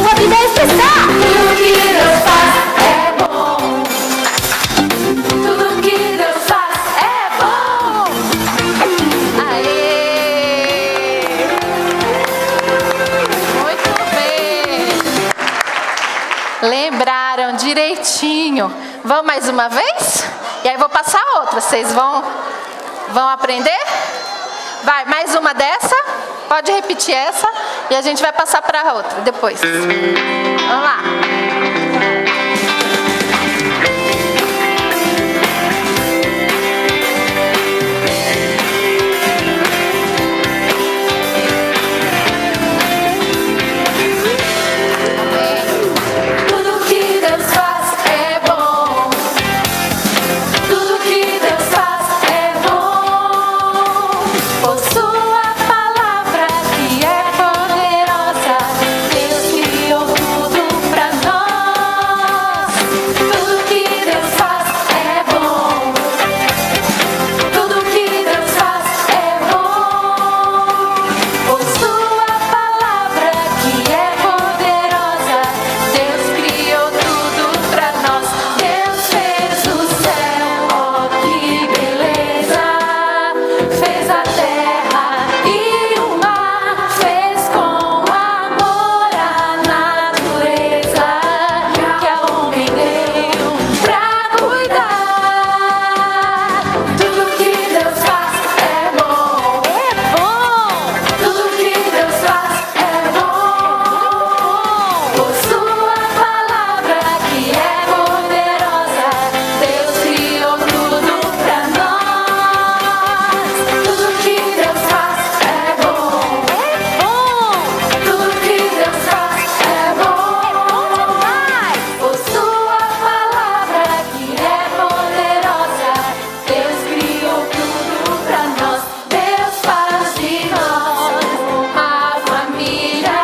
sua vida é expressar. Tudo que Deus faz é bom. Tudo que Deus faz é bom. Aê! Muito bem. Lembraram direitinho. Vamos mais uma vez? E aí eu vou passar outra. Vocês vão aprender? Vai, mais uma dessa. Pode repetir essa. E a gente vai passar para outra depois. Vamos lá. Tudo que Deus faz é bom. Tudo que Deus faz é bom. Por sua palavra que é poderosa, Deus criou tudo pra nós. Tudo que Deus faz é bom. Tudo que Deus faz é bom. Por sua palavra que é poderosa, Deus criou tudo pra nós. Deus fez o céu, oh que beleza. Fez a terra e o mar. Fez com amor a natureza que ao homem deu pra cuidar. Tudo que Deus faz é bom. Tudo que Deus faz é bom. Por sua palavra que é poderosa, Deus criou tudo pra nós. Tudo que Deus faz é bom. Tudo que Deus faz é bom. Por sua palavra que é poderosa, Deus criou tudo pra nós. Deus faz de nós uma família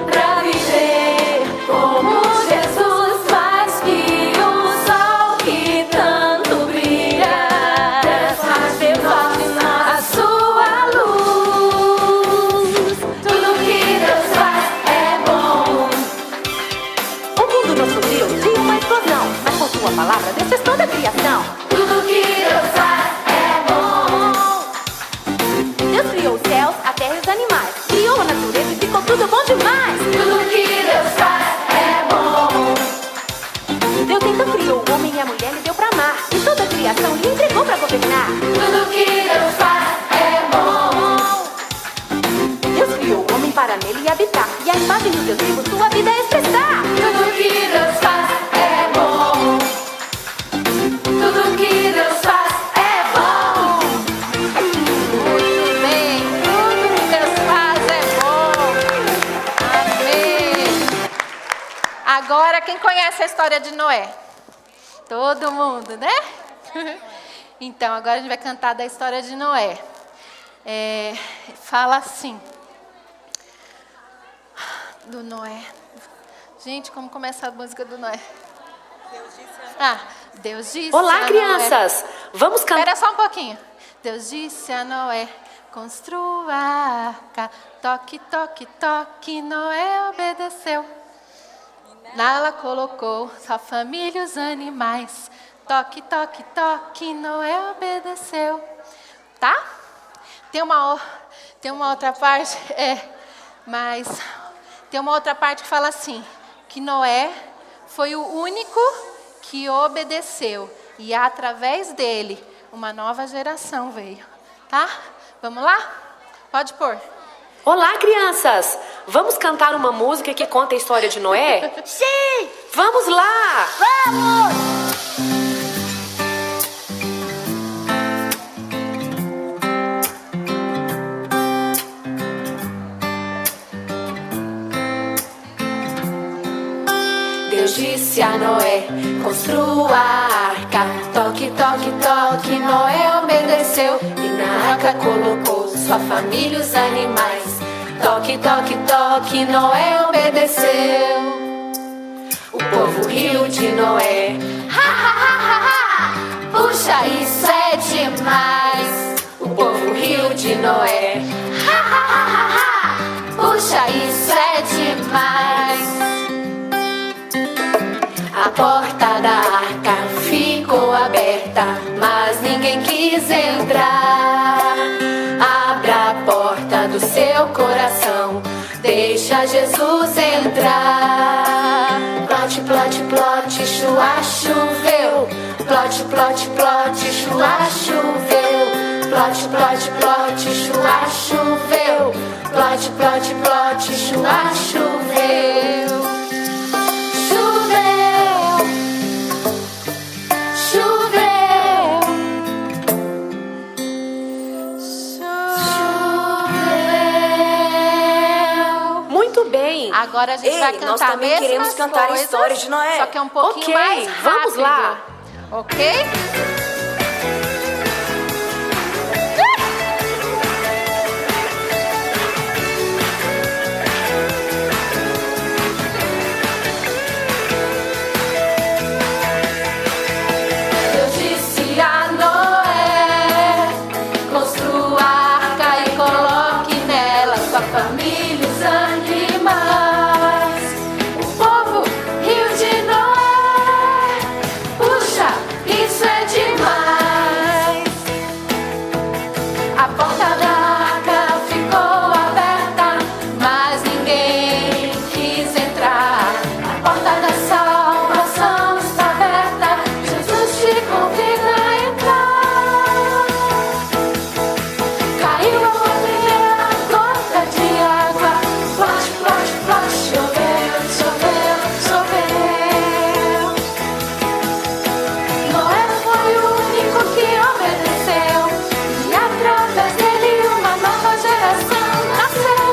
pra viver como Jesus faz, que o sol que tanto brilha. Deus faz de nós a sua luz. Tudo que Deus faz é bom. O mundo não surgiu de uma explosão, mas com sua palavra Deus fez toda a criação. Tudo que Deus faz é bom. Deus criou os céus, a terra e os animais. Criou a natureza e ficou tudo bom demais. Tudo que Deus faz é bom. Deus então criou o homem e a mulher e deu pra amar. E toda a criação lhe entregou pra governar. Tudo que Deus faz é bom. Deus criou o homem para nele habitar. E a imagem do Deus vivo sua vida é expressar. Tudo que Deus faz é bom. Tudo que Deus faz é bom. Muito bem. Tudo que Deus faz é bom. Amém. Agora, quem conhece a história de Noé? Todo mundo, né? Então, agora a gente vai cantar da história de Noé. Fala assim. Do Noé. Gente, como começa a música do Noé? Deus disse a Olá, Noé. crianças! Vamos cantar. Espera só um pouquinho. Deus disse a Noé: construa a arca. Toque, toque, toque. Noé obedeceu. Nela colocou sua família e os animais. Toque, toque, toque. Noé obedeceu. Tá? Tem uma outra parte, mas tem uma outra parte que fala assim, que Noé foi o único que obedeceu e através dele uma nova geração veio, tá? Vamos lá? Pode pôr. Olá, crianças! Vamos cantar uma música que conta a história de Noé? Sim! Vamos lá! Vamos! Deus disse a Noé: construa a arca. Toque, toque, toque. Noé obedeceu e na arca colocou sua família e os animais. Toque, toque, toque. Noé obedeceu. O povo riu de Noé. Ha, ha, ha, ha, ha. Puxa, isso é demais. O povo riu de Noé. Ha, ha, ha, ha, ha. Puxa, isso é demais. A porta da arca ficou aberta, mas ninguém quis entrar. Abra a porta do seu coração, deixa Jesus entrar. Plot, plot, plot, chua, choveu. Plot, plot, plot, chua, choveu. Plot, plot, plot, chua, choveu. Plot, plot, plot, chua, choveu. Choveu, choveu, choveu. Muito bem. Agora a gente vai cantar nós também mesmas queremos cantar a coisas, história de Noé. só que é um pouquinho Ok, mais rápido. vamos lá. Ok? Deus disse a Noé: construa a arca e coloque nela sua família, os animais. O povo riu de Noé. Puxa, isso é demais. A porta da arca ficou aberta, mas ninguém quis entrar. A porta da salvação está aberta, Jesus te convida a entrar. Caiu a primeira gota de água. Plot, plot, plot, choveu, choveu, choveu. Noé foi o único que obedeceu, e através dele uma nova geração nasceu.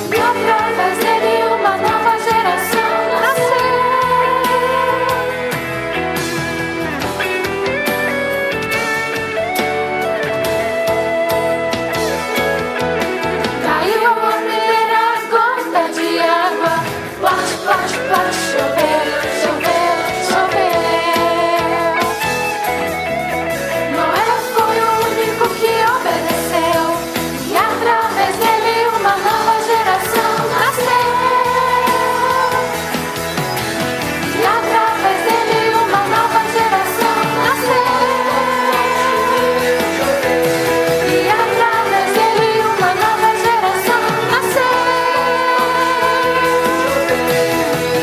E através dele uma nova geração nasceu. Caiu a primeira gota de água. Plot, plot, plot, choveu, choveu, choveu. Noé foi o único que obedeceu, e através dele uma nova geração nasceu. E através dele uma nova geração nasceu. E através dele uma nova geração nasceu.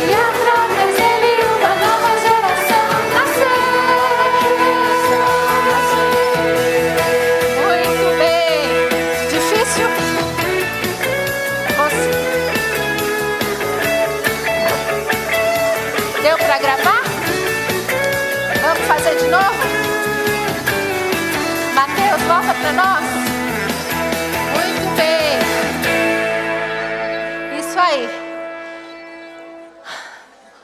E através dele uma nova geração nasceu. Muito bem. Difícil? Deu pra gravar? Vamos fazer de novo? Mateus, volta pra nós. Muito bem. Isso aí.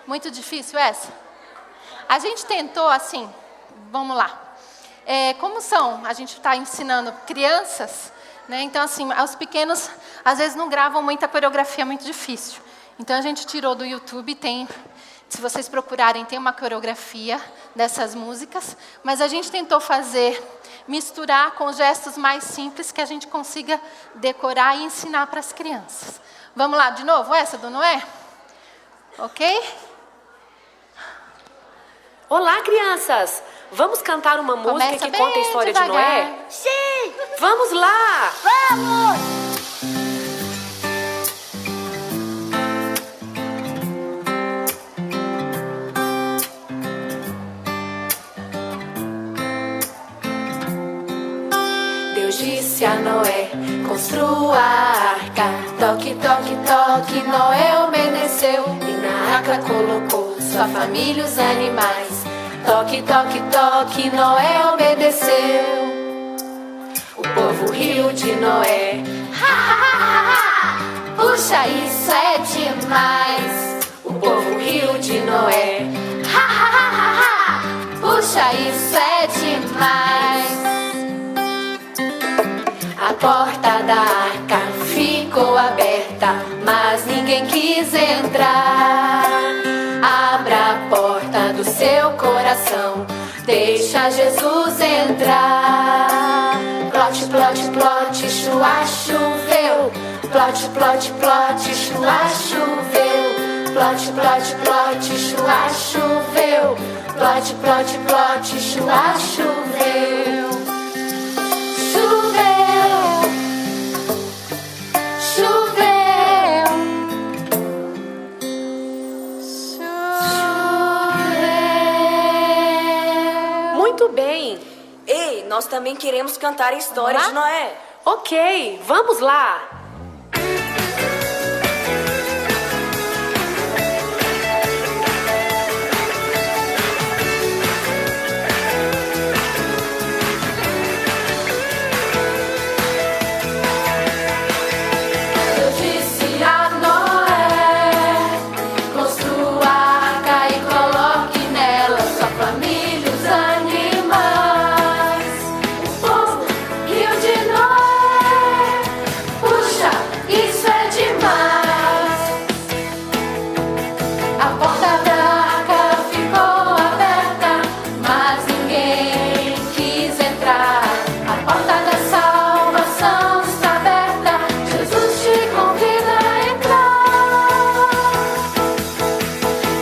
Muito difícil essa? A gente tentou assim, vamos lá. A gente está ensinando crianças, né? Então assim, os pequenos às vezes não gravam muita coreografia, é muito difícil. Então a gente tirou do YouTube, se vocês procurarem, tem uma coreografia dessas músicas, mas a gente tentou misturar com gestos mais simples que a gente consiga decorar e ensinar para as crianças. Vamos lá, de novo, essa do Noé? Ok? Olá, crianças. Vamos cantar uma música Começa que bem conta a história de devagar. Noé? Sim! Vamos lá! Vamos! Deus disse a Noé: construa a arca. Toque, toque, toque, Noé obedeceu, e na arca colocou sua família, os animais. Toque, toque, toque, Noé obedeceu. O povo riu de Noé. Ha, ha, ha, ha. Puxa, isso é demais. O povo riu de Noé. Ha, ha, ha, ha, ha. Puxa, isso é demais. A porta da arca ficou aberta, mas ninguém quis entrar. Abra a porta do seu coração, deixa Jesus entrar. Plot, plot, plot, chua, choveu. Plot, plot, plot, chua, choveu. Plot, plot, plot, chua, choveu. Plot, plot, plot, chua, choveu. Choveu. Choveu. Choveu. Muito bem. Ei, nós também queremos cantar a história de Noé. Ok, vamos lá. Eu disse a Noé: construa a arca e coloque nela sua família, os animais. O povo riu de Noé. Puxa, isso é demais. A porta da arca ficou aberta, mas ninguém quis entrar. A porta da salvação está aberta. Jesus te convida a entrar.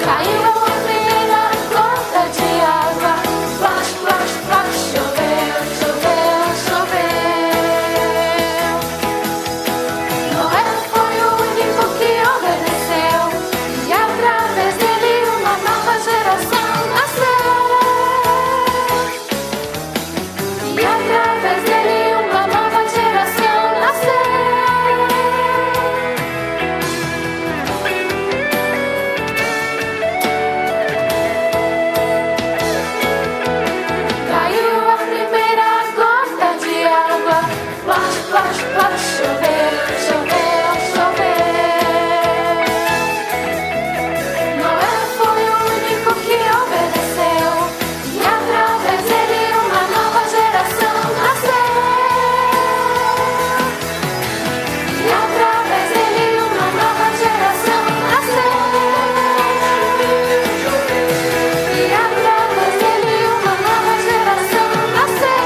Caiu a primeira gota de água. Flash, flash, flash. Choveu, choveu, choveu. Noé foi o único que obedeceu, e através dele uma nova geração nasceu. E através dele uma nova geração nasceu. Caiu a primeira gota de água. Flash, flash, flash. Choveu, choveu, choveu. Noé foi o único que obedeceu, e através dele uma nova geração nasceu. E através dele uma nova geração nasceu. E através dele uma nova geração nasceu.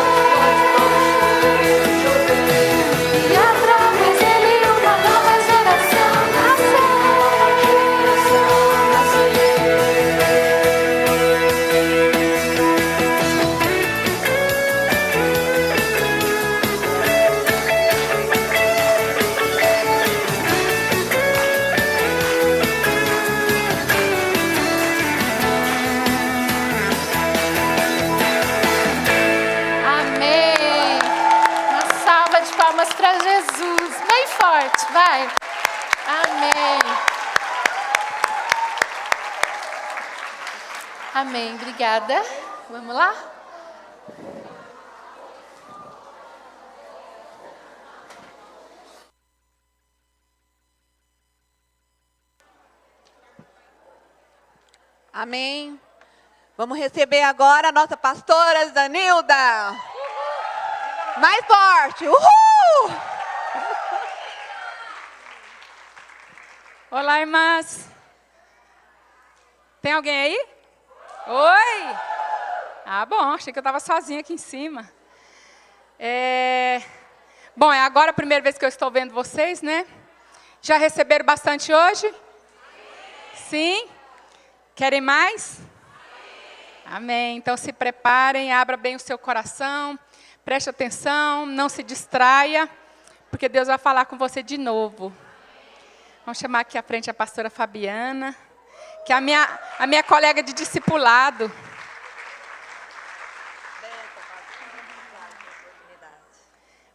E através dele uma nova geração nasceu. Amém. Uma salva de palmas para Jesus. Bem forte, vai. Amém. Amém. Obrigada. Vamos lá? Amém. Vamos receber agora a nossa pastora Zanilda. Mais forte. Uhul! Olá, irmãs. Tem alguém aí? Oi! Ah, bom, achei que eu estava sozinha aqui em cima. Bom, é agora a primeira vez que eu estou vendo vocês, né? Já receberam bastante hoje? Sim? Querem mais? Amém. Então se preparem, abra bem o seu coração, preste atenção, não se distraia, porque Deus vai falar com você de novo. Vamos chamar aqui à frente a pastora Fabiana, que é a minha colega de discipulado.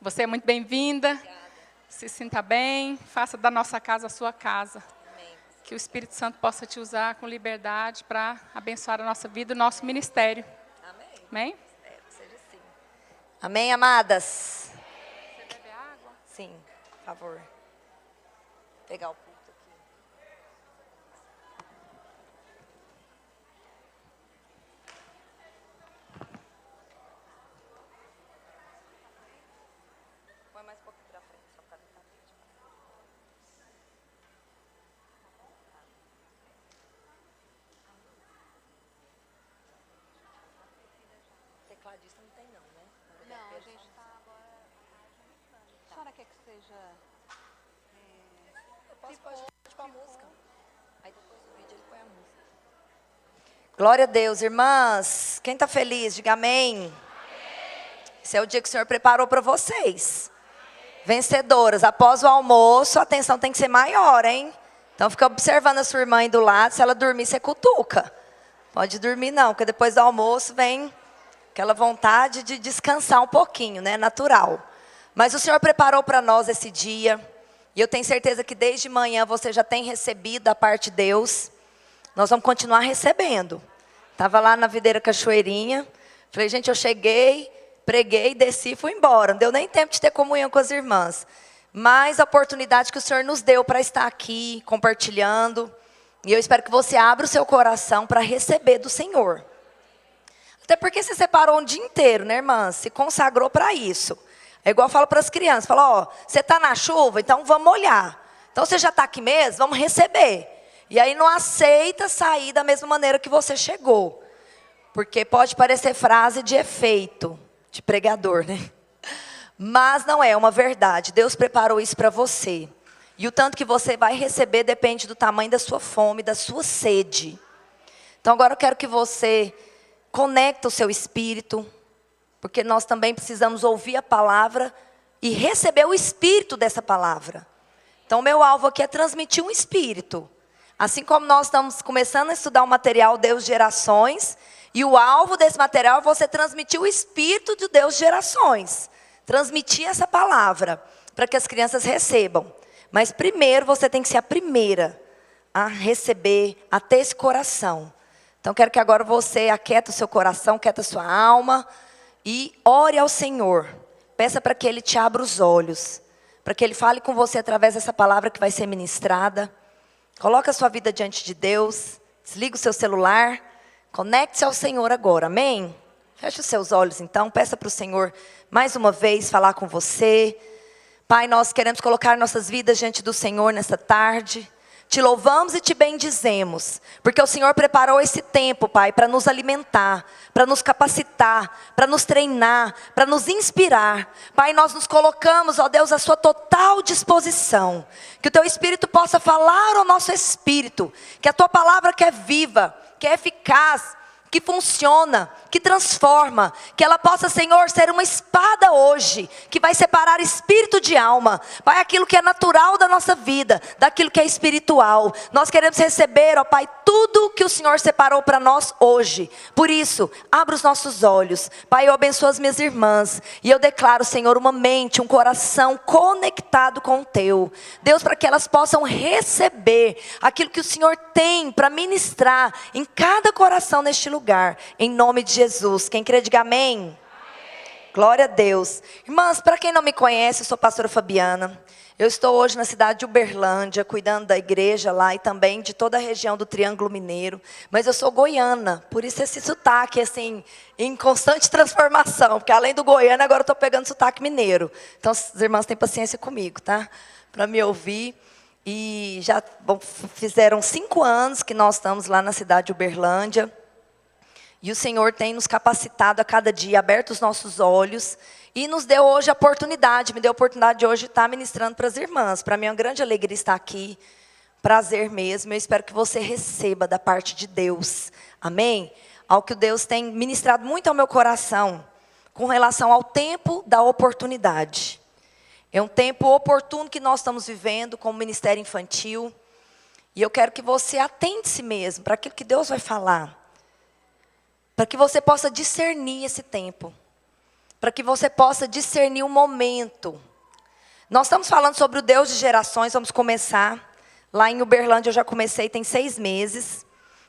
Você é muito bem-vinda. Se sinta bem, faça da nossa casa a sua casa. Que o Espírito Santo possa te usar com liberdade para abençoar a nossa vida e o nosso ministério. Amém. Amém? Espero que seja assim. Amém, amadas? Você bebe água? Sim, por favor. Pegar o pulto aqui. Põe mais um pouquinho pra frente, só para ficar frente. Tecladista não tem não, né? Não, a gente está agora. A senhora quer que seja Pode pôr a música. Aí depois do vídeo ele põe a música. Glória a Deus, irmãs. Quem está feliz, diga amém. Esse é o dia que o Senhor preparou para vocês. Vencedoras, após o almoço, a atenção tem que ser maior, hein? Então fica observando a sua irmã aí do lado, se ela dormir, você cutuca. Pode dormir não, porque depois do almoço vem aquela vontade de descansar um pouquinho, né? Natural. Mas o Senhor preparou para nós esse dia, e eu tenho certeza que desde manhã você já tem recebido da parte de Deus. Nós vamos continuar recebendo. Estava lá na Videira Cachoeirinha, falei, gente, eu cheguei, preguei, desci e fui embora. Não deu nem tempo de ter comunhão com as irmãs. Mas a oportunidade que o Senhor nos deu para estar aqui, compartilhando. E eu espero que você abra o seu coração para receber do Senhor. Até porque você separou um dia inteiro, né, irmã? Se consagrou para isso. É igual eu falo para as crianças. Falo, ó, você está na chuva, então vamos olhar. Então você já está aqui mesmo, vamos receber. E aí não aceita sair da mesma maneira que você chegou. Porque pode parecer frase de efeito, de pregador, né? Mas não é uma verdade. Deus preparou isso para você. E o tanto que você vai receber depende do tamanho da sua fome, da sua sede. Então agora eu quero que você conecte o seu espírito, porque nós também precisamos ouvir a palavra e receber o espírito dessa palavra. Então o meu alvo aqui é transmitir um espírito. Assim como nós estamos começando a estudar o material Deus de Gerações, e o alvo desse material é você transmitir o espírito de Deus de Gerações. Transmitir essa palavra, para que as crianças recebam. Mas primeiro você tem que ser a primeira a receber, a ter esse coração. Então quero que agora você aquieta o seu coração, aquieta a sua alma e ore ao Senhor. Peça para que Ele te abra os olhos, para que Ele fale com você através dessa palavra que vai ser ministrada. Coloque a sua vida diante de Deus, desliga o seu celular, conecte-se ao Senhor agora, amém? Feche os seus olhos então, peça para o Senhor mais uma vez falar com você. Pai, nós queremos colocar nossas vidas diante do Senhor nessa tarde. Te louvamos e te bendizemos, porque o Senhor preparou esse tempo, Pai, para nos alimentar, para nos capacitar, para nos treinar, para nos inspirar. Pai, nós nos colocamos, ó Deus, à sua total disposição. Que o teu Espírito possa falar ao nosso espírito, que a tua palavra que é viva, que é eficaz, que funciona, que transforma, que ela possa, Senhor, ser uma espada hoje, que vai separar espírito de alma, Pai, aquilo que é natural da nossa vida, daquilo que é espiritual. Nós queremos receber, ó Pai, tudo que o Senhor separou para nós hoje. Por isso, abra os nossos olhos, Pai, eu abençoo as minhas irmãs, e eu declaro, Senhor, uma mente, um coração conectado com o teu, Deus, para que elas possam receber aquilo que o Senhor tem para ministrar em cada coração neste lugar, em nome de Jesus. Quem crê, diga amém. Amém. Glória a Deus. Irmãs, para quem não me conhece, eu sou a pastora Fabiana. Eu estou hoje na cidade de Uberlândia, cuidando da igreja lá e também de toda a região do Triângulo Mineiro. Mas eu sou goiana, por isso esse sotaque, assim, em constante transformação. Porque além do goiano, agora eu estou pegando sotaque mineiro. Então, as irmãs têm paciência comigo, tá? Para me ouvir. E já fizeram 5 anos que nós estamos lá na cidade de Uberlândia. E o Senhor tem nos capacitado a cada dia, aberto os nossos olhos. E nos deu hoje a oportunidade, me deu a oportunidade de hoje estar ministrando para as irmãs. Para mim é uma grande alegria estar aqui. Prazer mesmo. Eu espero que você receba da parte de Deus. Amém? Algo que Deus tem ministrado muito ao meu coração. Com relação ao tempo da oportunidade. É um tempo oportuno que nós estamos vivendo como ministério infantil. E eu quero que você atente-se mesmo para aquilo que Deus vai falar. Para que você possa discernir esse tempo. Para que você possa discernir o momento. Nós estamos falando sobre o Deus de Gerações, vamos começar. Lá em Uberlândia eu já comecei, tem 6 meses.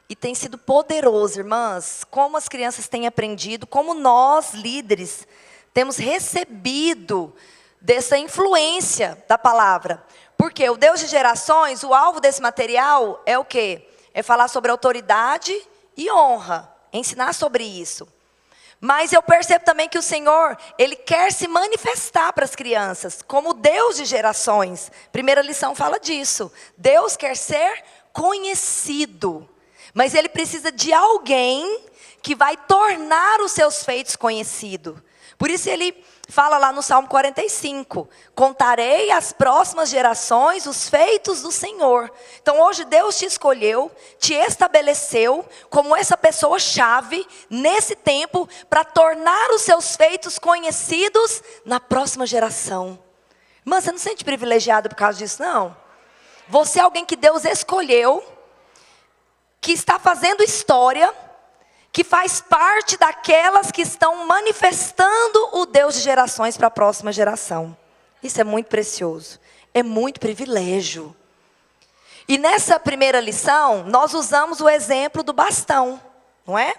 E tem sido poderoso, irmãs. Como as crianças têm aprendido, como nós, líderes, temos recebido dessa influência da palavra. Porque o Deus de Gerações, o alvo desse material é o quê? É falar sobre autoridade e honra. Ensinar sobre isso. Mas eu percebo também que o Senhor, Ele quer se manifestar para as crianças, como Deus de Gerações. Primeira lição fala disso. Deus quer ser conhecido. Mas Ele precisa de alguém que vai tornar os seus feitos conhecidos. Por isso ele fala lá no Salmo 45, contarei às próximas gerações os feitos do Senhor. Então hoje Deus te escolheu, te estabeleceu como essa pessoa-chave nesse tempo para tornar os seus feitos conhecidos na próxima geração. Irmã, você não se sente privilegiado por causa disso, não? Você é alguém que Deus escolheu, que está fazendo história, que faz parte daquelas que estão manifestando o Deus de gerações para a próxima geração. Isso é muito precioso, é muito privilégio. E nessa primeira lição, nós usamos o exemplo do bastão, não é?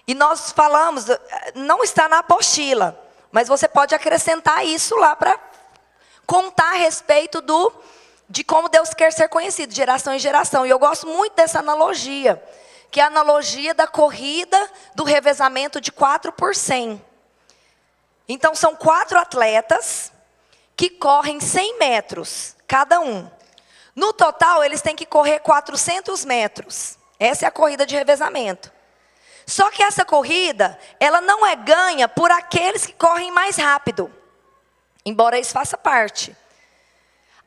E nós falamos, não está na apostila, mas você pode acrescentar isso lá para contar a respeito de como Deus quer ser conhecido, de geração em geração. E eu gosto muito dessa analogia, que é a analogia da corrida do revezamento de 4 por 100. Então, são 4 atletas que correm 100 metros, cada um. No total, eles têm que correr 400 metros. Essa é a corrida de revezamento. Só que essa corrida, ela não é ganha por aqueles que correm mais rápido, embora isso faça parte.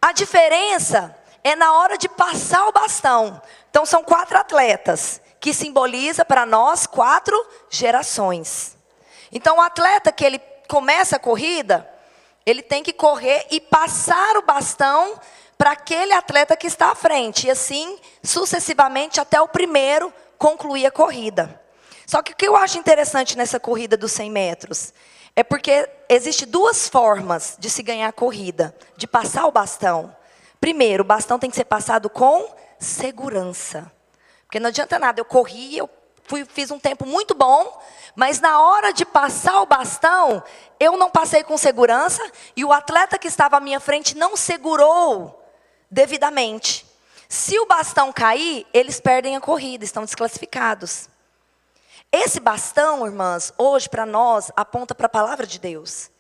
A diferença é na hora de passar o bastão. Então, são 4 atletas, que simboliza para nós 4 gerações. Então, o atleta que ele começa a corrida, ele tem que correr e passar o bastão para aquele atleta que está à frente. E assim, sucessivamente, até o primeiro concluir a corrida. Só que o que eu acho interessante nessa corrida dos 100 metros é porque existem 2 formas de se ganhar a corrida, de passar o bastão. Primeiro, o bastão tem que ser passado com segurança. Porque não adianta nada, eu corri, fiz um tempo muito bom, mas na hora de passar o bastão, eu não passei com segurança e o atleta que estava à minha frente não segurou devidamente. Se o bastão cair, eles perdem a corrida, estão desclassificados. Esse bastão, irmãs, hoje para nós, aponta para a palavra de Deus,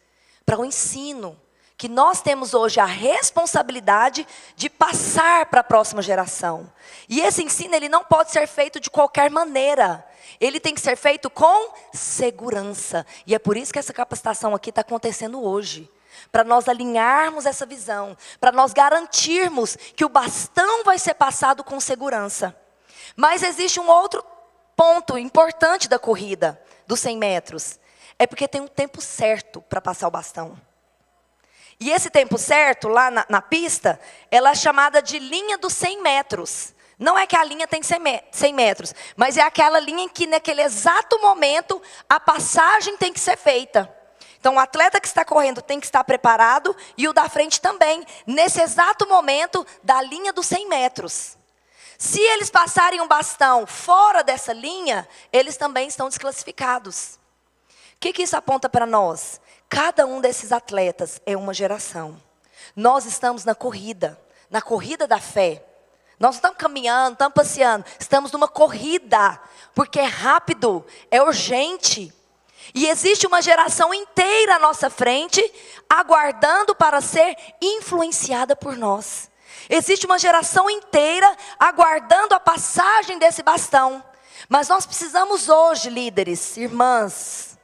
para o ensino, que nós temos hoje a responsabilidade de passar para a próxima geração. E esse ensino, ele não pode ser feito de qualquer maneira. Ele tem que ser feito com segurança. E é por isso que essa capacitação aqui está acontecendo hoje. Para nós alinharmos essa visão, para nós garantirmos que o bastão vai ser passado com segurança. Mas existe um outro ponto importante da corrida dos 100 metros. É porque tem um tempo certo para passar o bastão. E esse tempo certo, lá na pista, ela é chamada de linha dos 100 metros. Não é que a linha tem 100 metros, mas é aquela linha em que naquele exato momento a passagem tem que ser feita. Então o atleta que está correndo tem que estar preparado e o da frente também, nesse exato momento da linha dos 100 metros. Se eles passarem um bastão fora dessa linha, eles também estão desclassificados. O que isso aponta para nós? Cada um desses atletas é uma geração. Nós estamos na corrida da fé. Nós não estamos caminhando, não estamos passeando. Estamos numa corrida, porque é rápido, é urgente. E existe uma geração inteira à nossa frente, aguardando para ser influenciada por nós. Existe uma geração inteira aguardando a passagem desse bastão. Mas nós precisamos hoje, líderes, irmãs,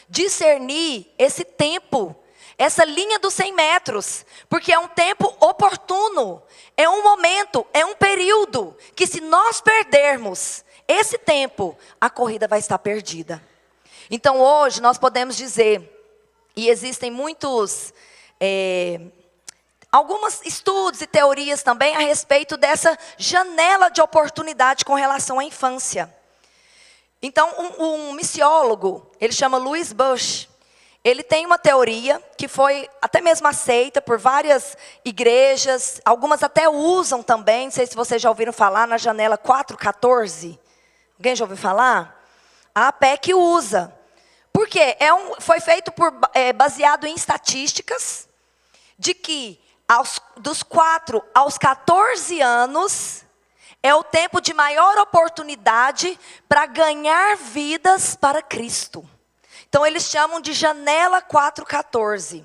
discernir esse tempo, essa linha dos 100 metros, porque é um tempo oportuno, é um momento, é um período, que se nós perdermos esse tempo, a corrida vai estar perdida. Então hoje nós podemos dizer, e existem muitos, alguns estudos e teorias também a respeito dessa janela de oportunidade com relação à infância. Então, um missiólogo, ele chama Louis Bush, ele tem uma teoria que foi até mesmo aceita por várias igrejas, algumas até usam também, não sei se vocês já ouviram falar, na janela 414. Alguém já ouviu falar? A APEC usa. Por quê? Foi feito baseado em estatísticas de que dos 4 aos 14 anos é o tempo de maior oportunidade para ganhar vidas para Cristo. Então eles chamam de janela 414.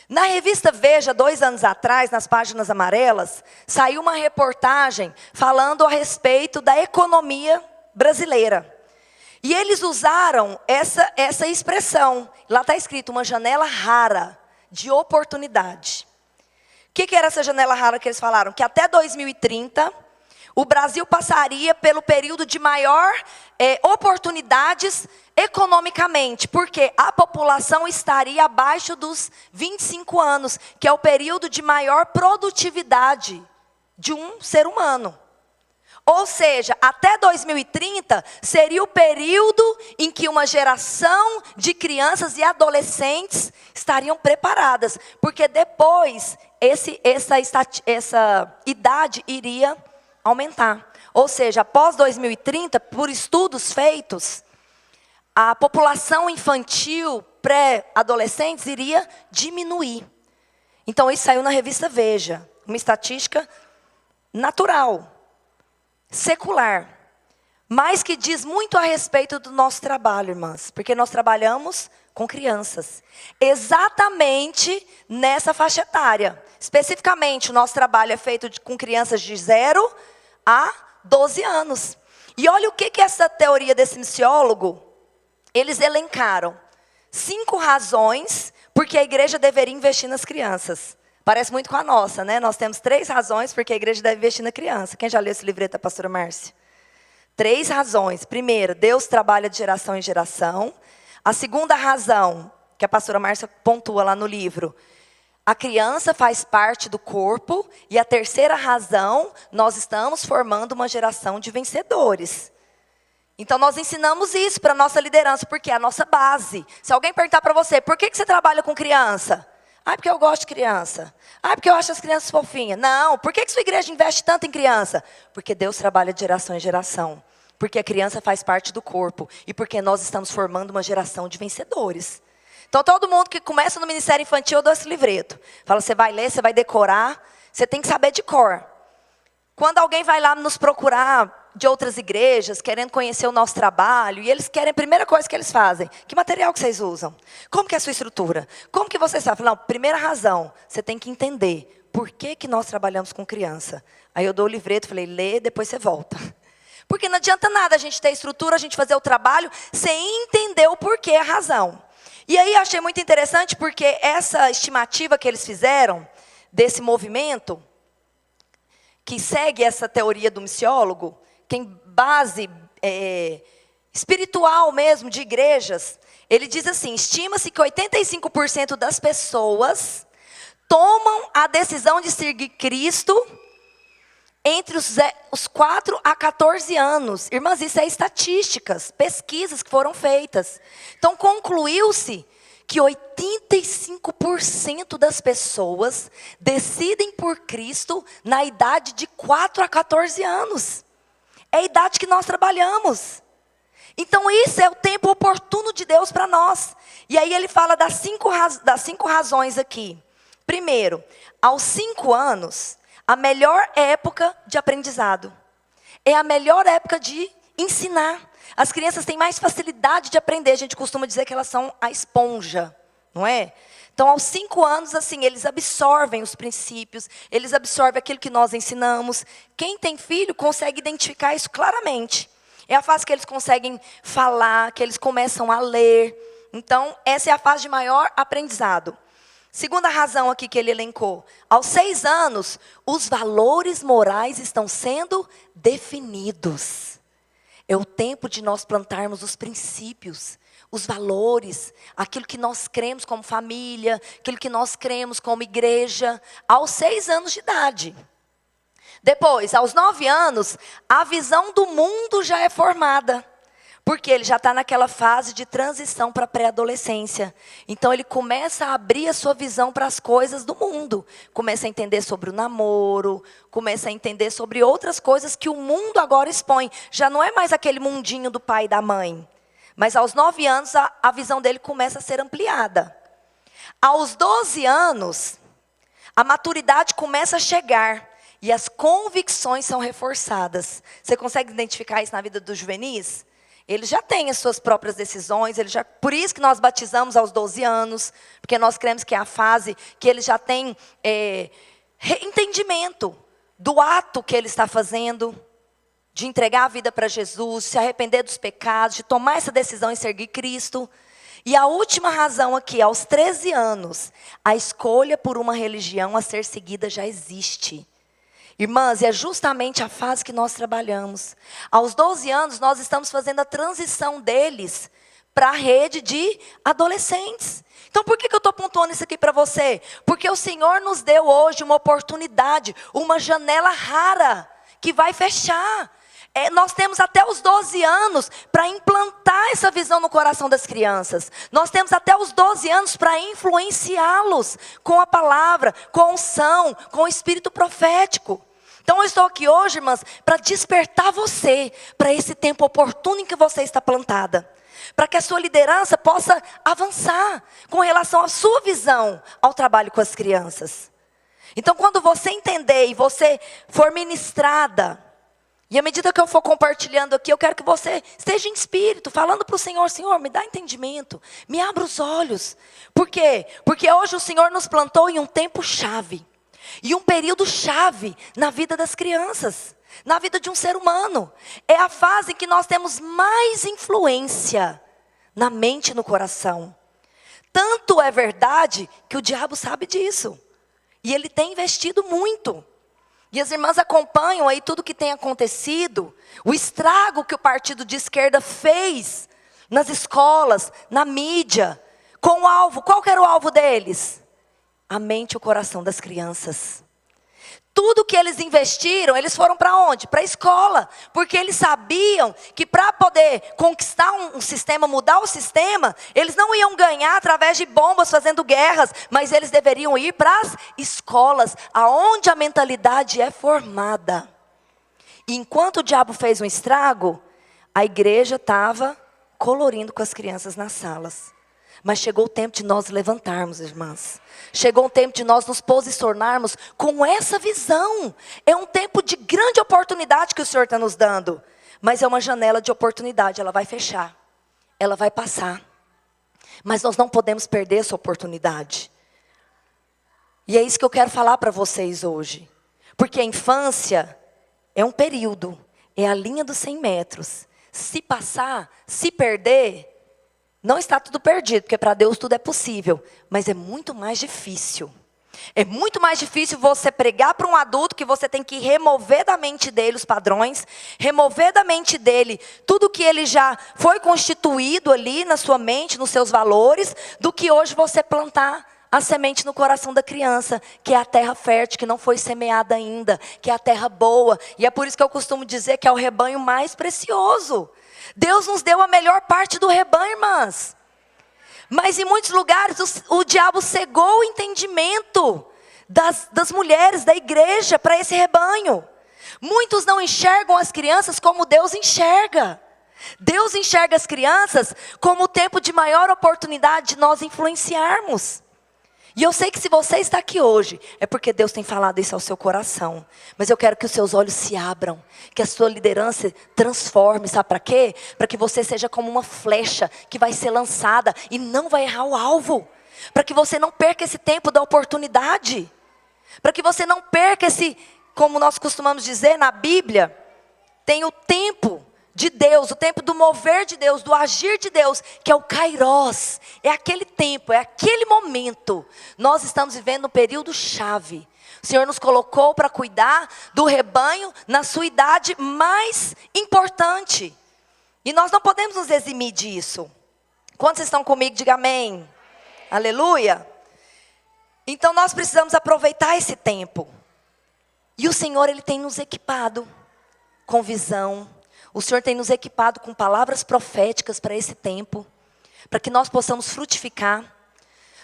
Na revista Veja, 2 anos atrás, nas páginas amarelas, saiu uma reportagem falando a respeito da economia brasileira. E eles usaram essa expressão. Lá está escrito uma janela rara de oportunidade. O que era essa janela rara que eles falaram? Que até 2030, o Brasil passaria pelo período de maior oportunidades economicamente, porque a população estaria abaixo dos 25 anos, que é o período de maior produtividade de um ser humano. Ou seja, até 2030 seria o período em que uma geração de crianças e adolescentes estariam preparadas, porque depois essa idade iria aumentar. Ou seja, após 2030, por estudos feitos, a população infantil, pré-adolescentes, iria diminuir. Então, isso saiu na revista Veja, uma estatística natural, secular, mas que diz muito a respeito do nosso trabalho, irmãs, porque nós trabalhamos com crianças, exatamente nessa faixa etária. Especificamente, o nosso trabalho é feito com crianças de 0 a 12 anos. E olha o que essa teoria desse missiólogo, eles elencaram 5 razões porque a igreja deveria investir nas crianças. Parece muito com a nossa, né? Nós temos 3 razões porque a igreja deve investir na criança. Quem já leu esse livreto da pastora Márcia? 3 razões. Primeiro, Deus trabalha de geração em geração. A segunda razão, que a pastora Márcia pontua lá no livro, a criança faz parte do corpo. E a terceira razão, nós estamos formando uma geração de vencedores. Então, nós ensinamos isso para a nossa liderança, porque é a nossa base. Se alguém perguntar para você, por que você trabalha com criança? Porque eu gosto de criança. Porque eu acho as crianças fofinhas. Não, por que sua igreja investe tanto em criança? Porque Deus trabalha de geração em geração. Porque a criança faz parte do corpo. E porque nós estamos formando uma geração de vencedores. Então, todo mundo que começa no ministério infantil, eu dou esse livreto. Fala, você vai ler, você vai decorar. Você tem que saber de cor. Quando alguém vai lá nos procurar de outras igrejas, querendo conhecer o nosso trabalho, e eles querem, a primeira coisa que eles fazem, que material que vocês usam? Como que é a sua estrutura? Como que vocês sabem? Não, primeira razão, você tem que entender por que nós trabalhamos com criança. Aí eu dou o livreto, falei, lê, depois você volta. Porque não adianta nada a gente ter estrutura, a gente fazer o trabalho, sem entender o porquê, a razão. E aí eu achei muito interessante, porque essa estimativa que eles fizeram, desse movimento, que segue essa teoria do missiólogo, tem base espiritual mesmo, de igrejas. Ele diz assim, estima-se que 85% das pessoas tomam a decisão de seguir Cristo entre os 4 a 14 anos. Irmãs, isso é estatísticas, pesquisas que foram feitas. Então, concluiu-se que 85% das pessoas decidem por Cristo na idade de 4 a 14 anos. É a idade que nós trabalhamos. Então, isso é o tempo oportuno de Deus para nós. E aí ele fala das 5 razões aqui. Primeiro, aos 5 anos, a melhor época de aprendizado. É a melhor época de ensinar. As crianças têm mais facilidade de aprender. A gente costuma dizer que elas são a esponja, não é? Então, aos 5 anos, assim, eles absorvem os princípios, eles absorvem aquilo que nós ensinamos. Quem tem filho consegue identificar isso claramente. É a fase que eles conseguem falar, que eles começam a ler. Então, essa é a fase de maior aprendizado. Segunda razão aqui que ele elencou. Aos 6 anos, os valores morais estão sendo definidos. É o tempo de nós plantarmos os princípios, os valores, aquilo que nós cremos como família, aquilo que nós cremos como igreja, aos 6 anos de idade. Depois, aos 9 anos, a visão do mundo já é formada, porque ele já está naquela fase de transição para a pré-adolescência. Então, ele começa a abrir a sua visão para as coisas do mundo. Começa a entender sobre o namoro, começa a entender sobre outras coisas que o mundo agora expõe. Já não é mais aquele mundinho do pai e da mãe. Mas aos 9 anos, a visão dele começa a ser ampliada. Aos 12 anos, a maturidade começa a chegar. E as convicções são reforçadas. Você consegue identificar isso na vida dos juvenis? Eles já têm as suas próprias decisões. Por isso que nós batizamos aos 12 anos. Porque nós cremos que é a fase que eles já têm entendimento do ato que ele está fazendo. de entregar a vida para Jesus, se arrepender dos pecados, de tomar essa decisão em seguir Cristo. E a última razão aqui, aos 13 anos, a escolha por uma religião a ser seguida já existe. Irmãs, é justamente a fase que nós trabalhamos. Aos 12 anos, nós estamos fazendo a transição deles para a rede de adolescentes. Então, por que eu estou pontuando isso aqui para você? Porque o Senhor nos deu hoje uma oportunidade, uma janela rara, que vai fechar. Nós temos até os 12 anos para implantar essa visão no coração das crianças. Nós temos até os 12 anos para influenciá-los com a palavra, com a unção, com o espírito profético. Então eu estou aqui hoje, irmãs, para despertar você para esse tempo oportuno em que você está plantada. Para que a sua liderança possa avançar com relação à sua visão ao trabalho com as crianças. Então quando você entender e você for ministrada, e à medida que eu for compartilhando aqui, eu quero que você esteja em espírito, falando para o Senhor, Senhor, me dá entendimento, me abra os olhos. Por quê? Porque hoje o Senhor nos plantou em um tempo chave. E um período chave na vida das crianças, na vida de um ser humano. É a fase em que nós temos mais influência na mente e no coração. Tanto é verdade que o diabo sabe disso. E ele tem investido muito. E as irmãs acompanham aí tudo que tem acontecido, o estrago que o partido de esquerda fez nas escolas, na mídia, com o alvo. Qual que era o alvo deles? A mente e o coração das crianças. Tudo que eles investiram, eles foram para onde? Para a escola. Porque eles sabiam que para poder conquistar um sistema, mudar o sistema, eles não iam ganhar através de bombas fazendo guerras, mas eles deveriam ir para as escolas, aonde a mentalidade é formada. E enquanto o diabo fez um estrago, a igreja estava colorindo com as crianças nas salas. Mas chegou o tempo de nós levantarmos, irmãs. Chegou o tempo de nós nos posicionarmos com essa visão. É um tempo de grande oportunidade que o Senhor está nos dando. Mas é uma janela de oportunidade, ela vai fechar. Ela vai passar. Mas nós não podemos perder essa oportunidade. E é isso que eu quero falar para vocês hoje. Porque a infância é um período. É a linha dos 100 metros. Se passar, se perder, não está tudo perdido, porque para Deus tudo é possível. Mas é muito mais difícil. É muito mais difícil você pregar para um adulto que você tem que remover da mente dele os padrões, remover da mente dele tudo que ele já foi constituído ali na sua mente, nos seus valores, do que hoje você plantar a semente no coração da criança, que é a terra fértil, que não foi semeada ainda, que é a terra boa. E é por isso que eu costumo dizer que é o rebanho mais precioso. Deus nos deu a melhor parte do rebanho, irmãs. Mas em muitos lugares o diabo cegou o entendimento das mulheres, da igreja, para esse rebanho. Muitos não enxergam as crianças como Deus enxerga. Deus enxerga as crianças como o tempo de maior oportunidade de nós influenciarmos. E eu sei que se você está aqui hoje, é porque Deus tem falado isso ao seu coração. Mas eu quero que os seus olhos se abram, que a sua liderança transforme, sabe para quê? Para que você seja como uma flecha que vai ser lançada e não vai errar o alvo. Para que você não perca esse tempo da oportunidade. Para que você não perca esse, como nós costumamos dizer na Bíblia, tem o tempo de Deus, o tempo do mover de Deus, do agir de Deus, que é o Kairos. É aquele tempo, é aquele momento. Nós estamos vivendo um período chave. O Senhor nos colocou para cuidar do rebanho na sua idade mais importante. E nós não podemos nos eximir disso. Quantos estão comigo? Diga amém. Amém. Aleluia. Então nós precisamos aproveitar esse tempo. E o Senhor, Ele tem nos equipado com visão. O Senhor tem nos equipado com palavras proféticas para esse tempo, para que nós possamos frutificar.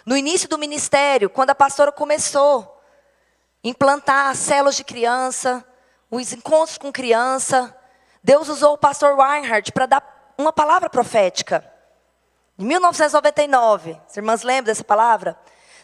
No início do ministério, quando a pastora começou a implantar as células de criança, os encontros com criança, Deus usou o pastor Reinhard para dar uma palavra profética. Em 1999, as irmãs lembram dessa palavra?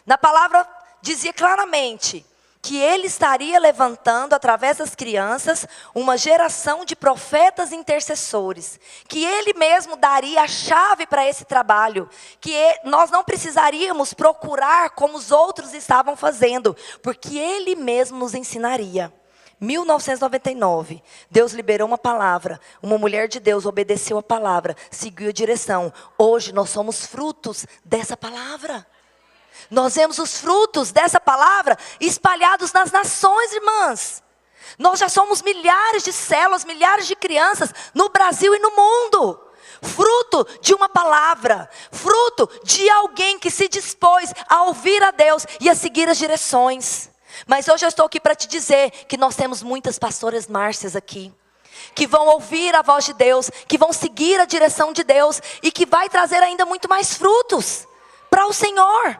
Na palavra dizia claramente que ele estaria levantando, através das crianças, uma geração de profetas intercessores. Que ele mesmo daria a chave para esse trabalho. Que nós não precisaríamos procurar como os outros estavam fazendo. Porque ele mesmo nos ensinaria. 1999, Deus liberou uma palavra, uma mulher de Deus obedeceu a palavra, seguiu a direção. Hoje nós somos frutos dessa palavra. Nós vemos os frutos dessa palavra espalhados nas nações, irmãs. Nós já somos milhares de células, milhares de crianças no Brasil e no mundo. Fruto de uma palavra, fruto de alguém que se dispôs a ouvir a Deus e a seguir as direções. Mas hoje eu estou aqui para te dizer que nós temos muitas pastoras Márcias aqui, que vão ouvir a voz de Deus, que vão seguir a direção de Deus e que vai trazer ainda muito mais frutos para o Senhor.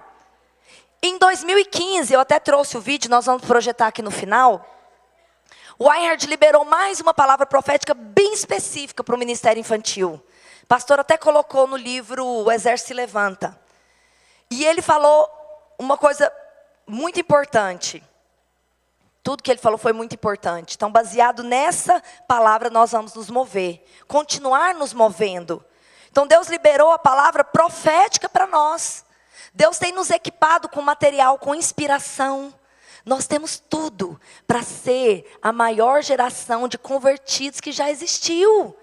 Em 2015, eu até trouxe o vídeo, nós vamos projetar aqui no final. O Weinhard liberou mais uma palavra profética bem específica para o ministério infantil. O pastor até colocou no livro O Exército se Levanta. E ele falou uma coisa muito importante. Tudo que ele falou foi muito importante. Então, baseado nessa palavra, nós vamos nos mover. Continuar nos movendo. Então, Deus liberou a palavra profética para nós. Deus tem nos equipado com material, com inspiração. Nós temos tudo para ser a maior geração de convertidos que já existiu.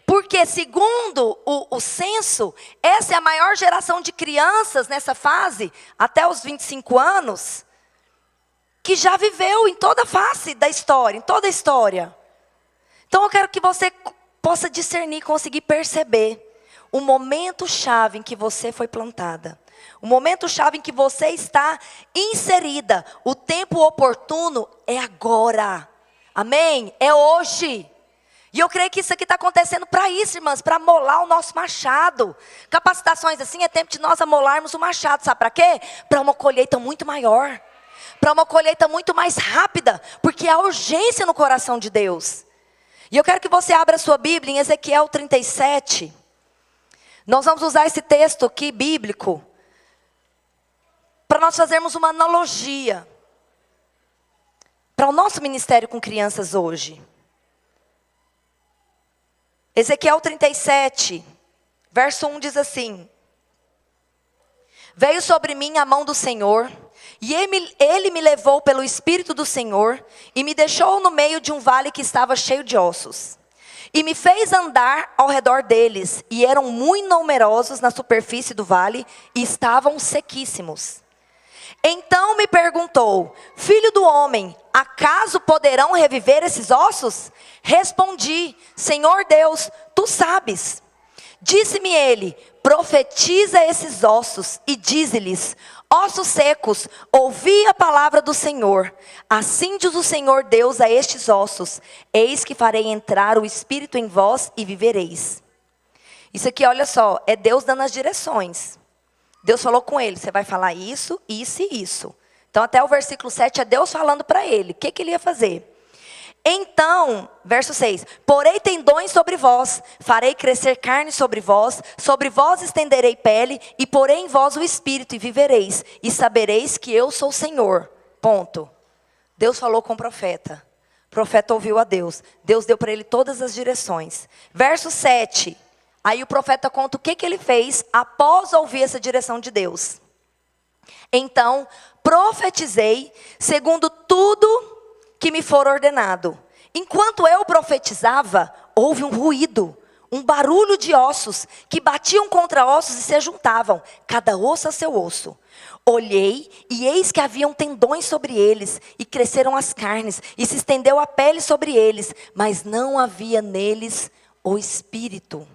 Porque, segundo o censo, essa é a maior geração de crianças nessa fase, até os 25 anos, que já viveu em toda a face da história, em toda a história. Então eu quero que você possa discernir, conseguir perceber o momento-chave em que você foi plantada. O momento-chave em que você está inserida. O tempo oportuno é agora. Amém? É hoje. E eu creio que isso aqui está acontecendo para isso, irmãs, para amolar o nosso machado. Capacitações assim é tempo de nós amolarmos o machado. Sabe para quê? Para uma colheita muito maior. Para uma colheita muito mais rápida. Porque há urgência no coração de Deus. E eu quero que você abra a sua Bíblia em Ezequiel 37. Nós vamos usar esse texto aqui bíblico para nós fazermos uma analogia para o nosso ministério com crianças hoje. Ezequiel 37, verso 1 diz assim: Veio sobre mim a mão do Senhor, e ele me levou pelo Espírito do Senhor, e me deixou no meio de um vale que estava cheio de ossos. E me fez andar ao redor deles, e eram muito numerosos na superfície do vale, e estavam sequíssimos. Então me perguntou: Filho do homem, acaso poderão reviver esses ossos? Respondi: Senhor Deus, tu sabes. Disse-me ele: Profetiza esses ossos e dize-lhes: Ossos secos, ouvi a palavra do Senhor. Assim diz o Senhor Deus a estes ossos: Eis que farei entrar o Espírito em vós e vivereis. Isso aqui, olha só, é Deus dando as direções. Deus falou com ele: você vai falar isso, isso e isso. Então até o versículo 7 é Deus falando para ele. O que ele ia fazer? Então, verso 6. Porei tendões sobre vós, farei crescer carne sobre vós estenderei pele, e porei em vós o Espírito e vivereis. E sabereis que eu sou o Senhor. Ponto. Deus falou com o profeta. O profeta ouviu a Deus. Deus deu para ele todas as direções. Verso 7. Aí o profeta conta o que ele fez após ouvir essa direção de Deus. Então, profetizei segundo tudo que me for ordenado. Enquanto eu profetizava, houve um ruído, um barulho de ossos que batiam contra ossos e se juntavam, cada osso a seu osso. Olhei e eis que haviam tendões sobre eles, e cresceram as carnes, e se estendeu a pele sobre eles, mas não havia neles o espírito.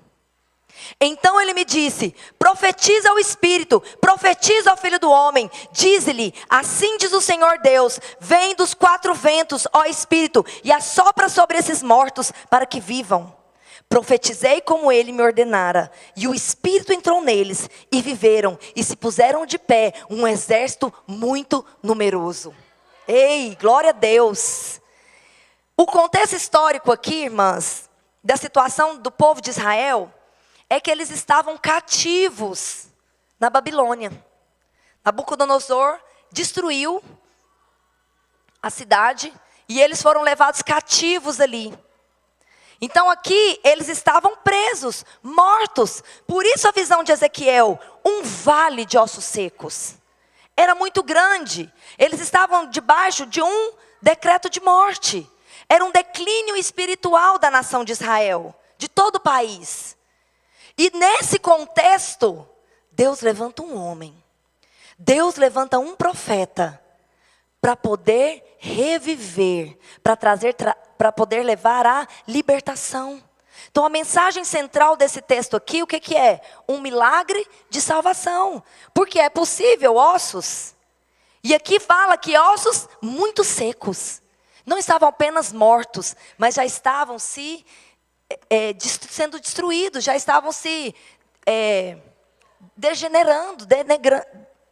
Então ele me disse: profetiza ao Espírito, profetiza ao Filho do Homem, dize-lhe: assim diz o Senhor Deus, vem dos 4 ventos, ó Espírito, e assopra sobre esses mortos, para que vivam. Profetizei como ele me ordenara, e o Espírito entrou neles, e viveram, e se puseram de pé, um exército muito numeroso. Ei, glória a Deus! O contexto histórico aqui, irmãs, da situação do povo de Israel, é que eles estavam cativos na Babilônia. Nabucodonosor destruiu a cidade e eles foram levados cativos ali. Então aqui eles estavam presos, mortos. Por isso a visão de Ezequiel, um vale de ossos secos. Era muito grande. Eles estavam debaixo de um decreto de morte. Era um declínio espiritual da nação de Israel, de todo o país. E nesse contexto, Deus levanta um homem. Deus levanta um profeta para poder reviver, para poder levar a libertação. Então a mensagem central desse texto aqui, o que é? Um milagre de salvação. Porque é possível ossos. E aqui fala que ossos muito secos. Não estavam apenas mortos, mas já estavam sendo destruídos, já estavam se degenerando,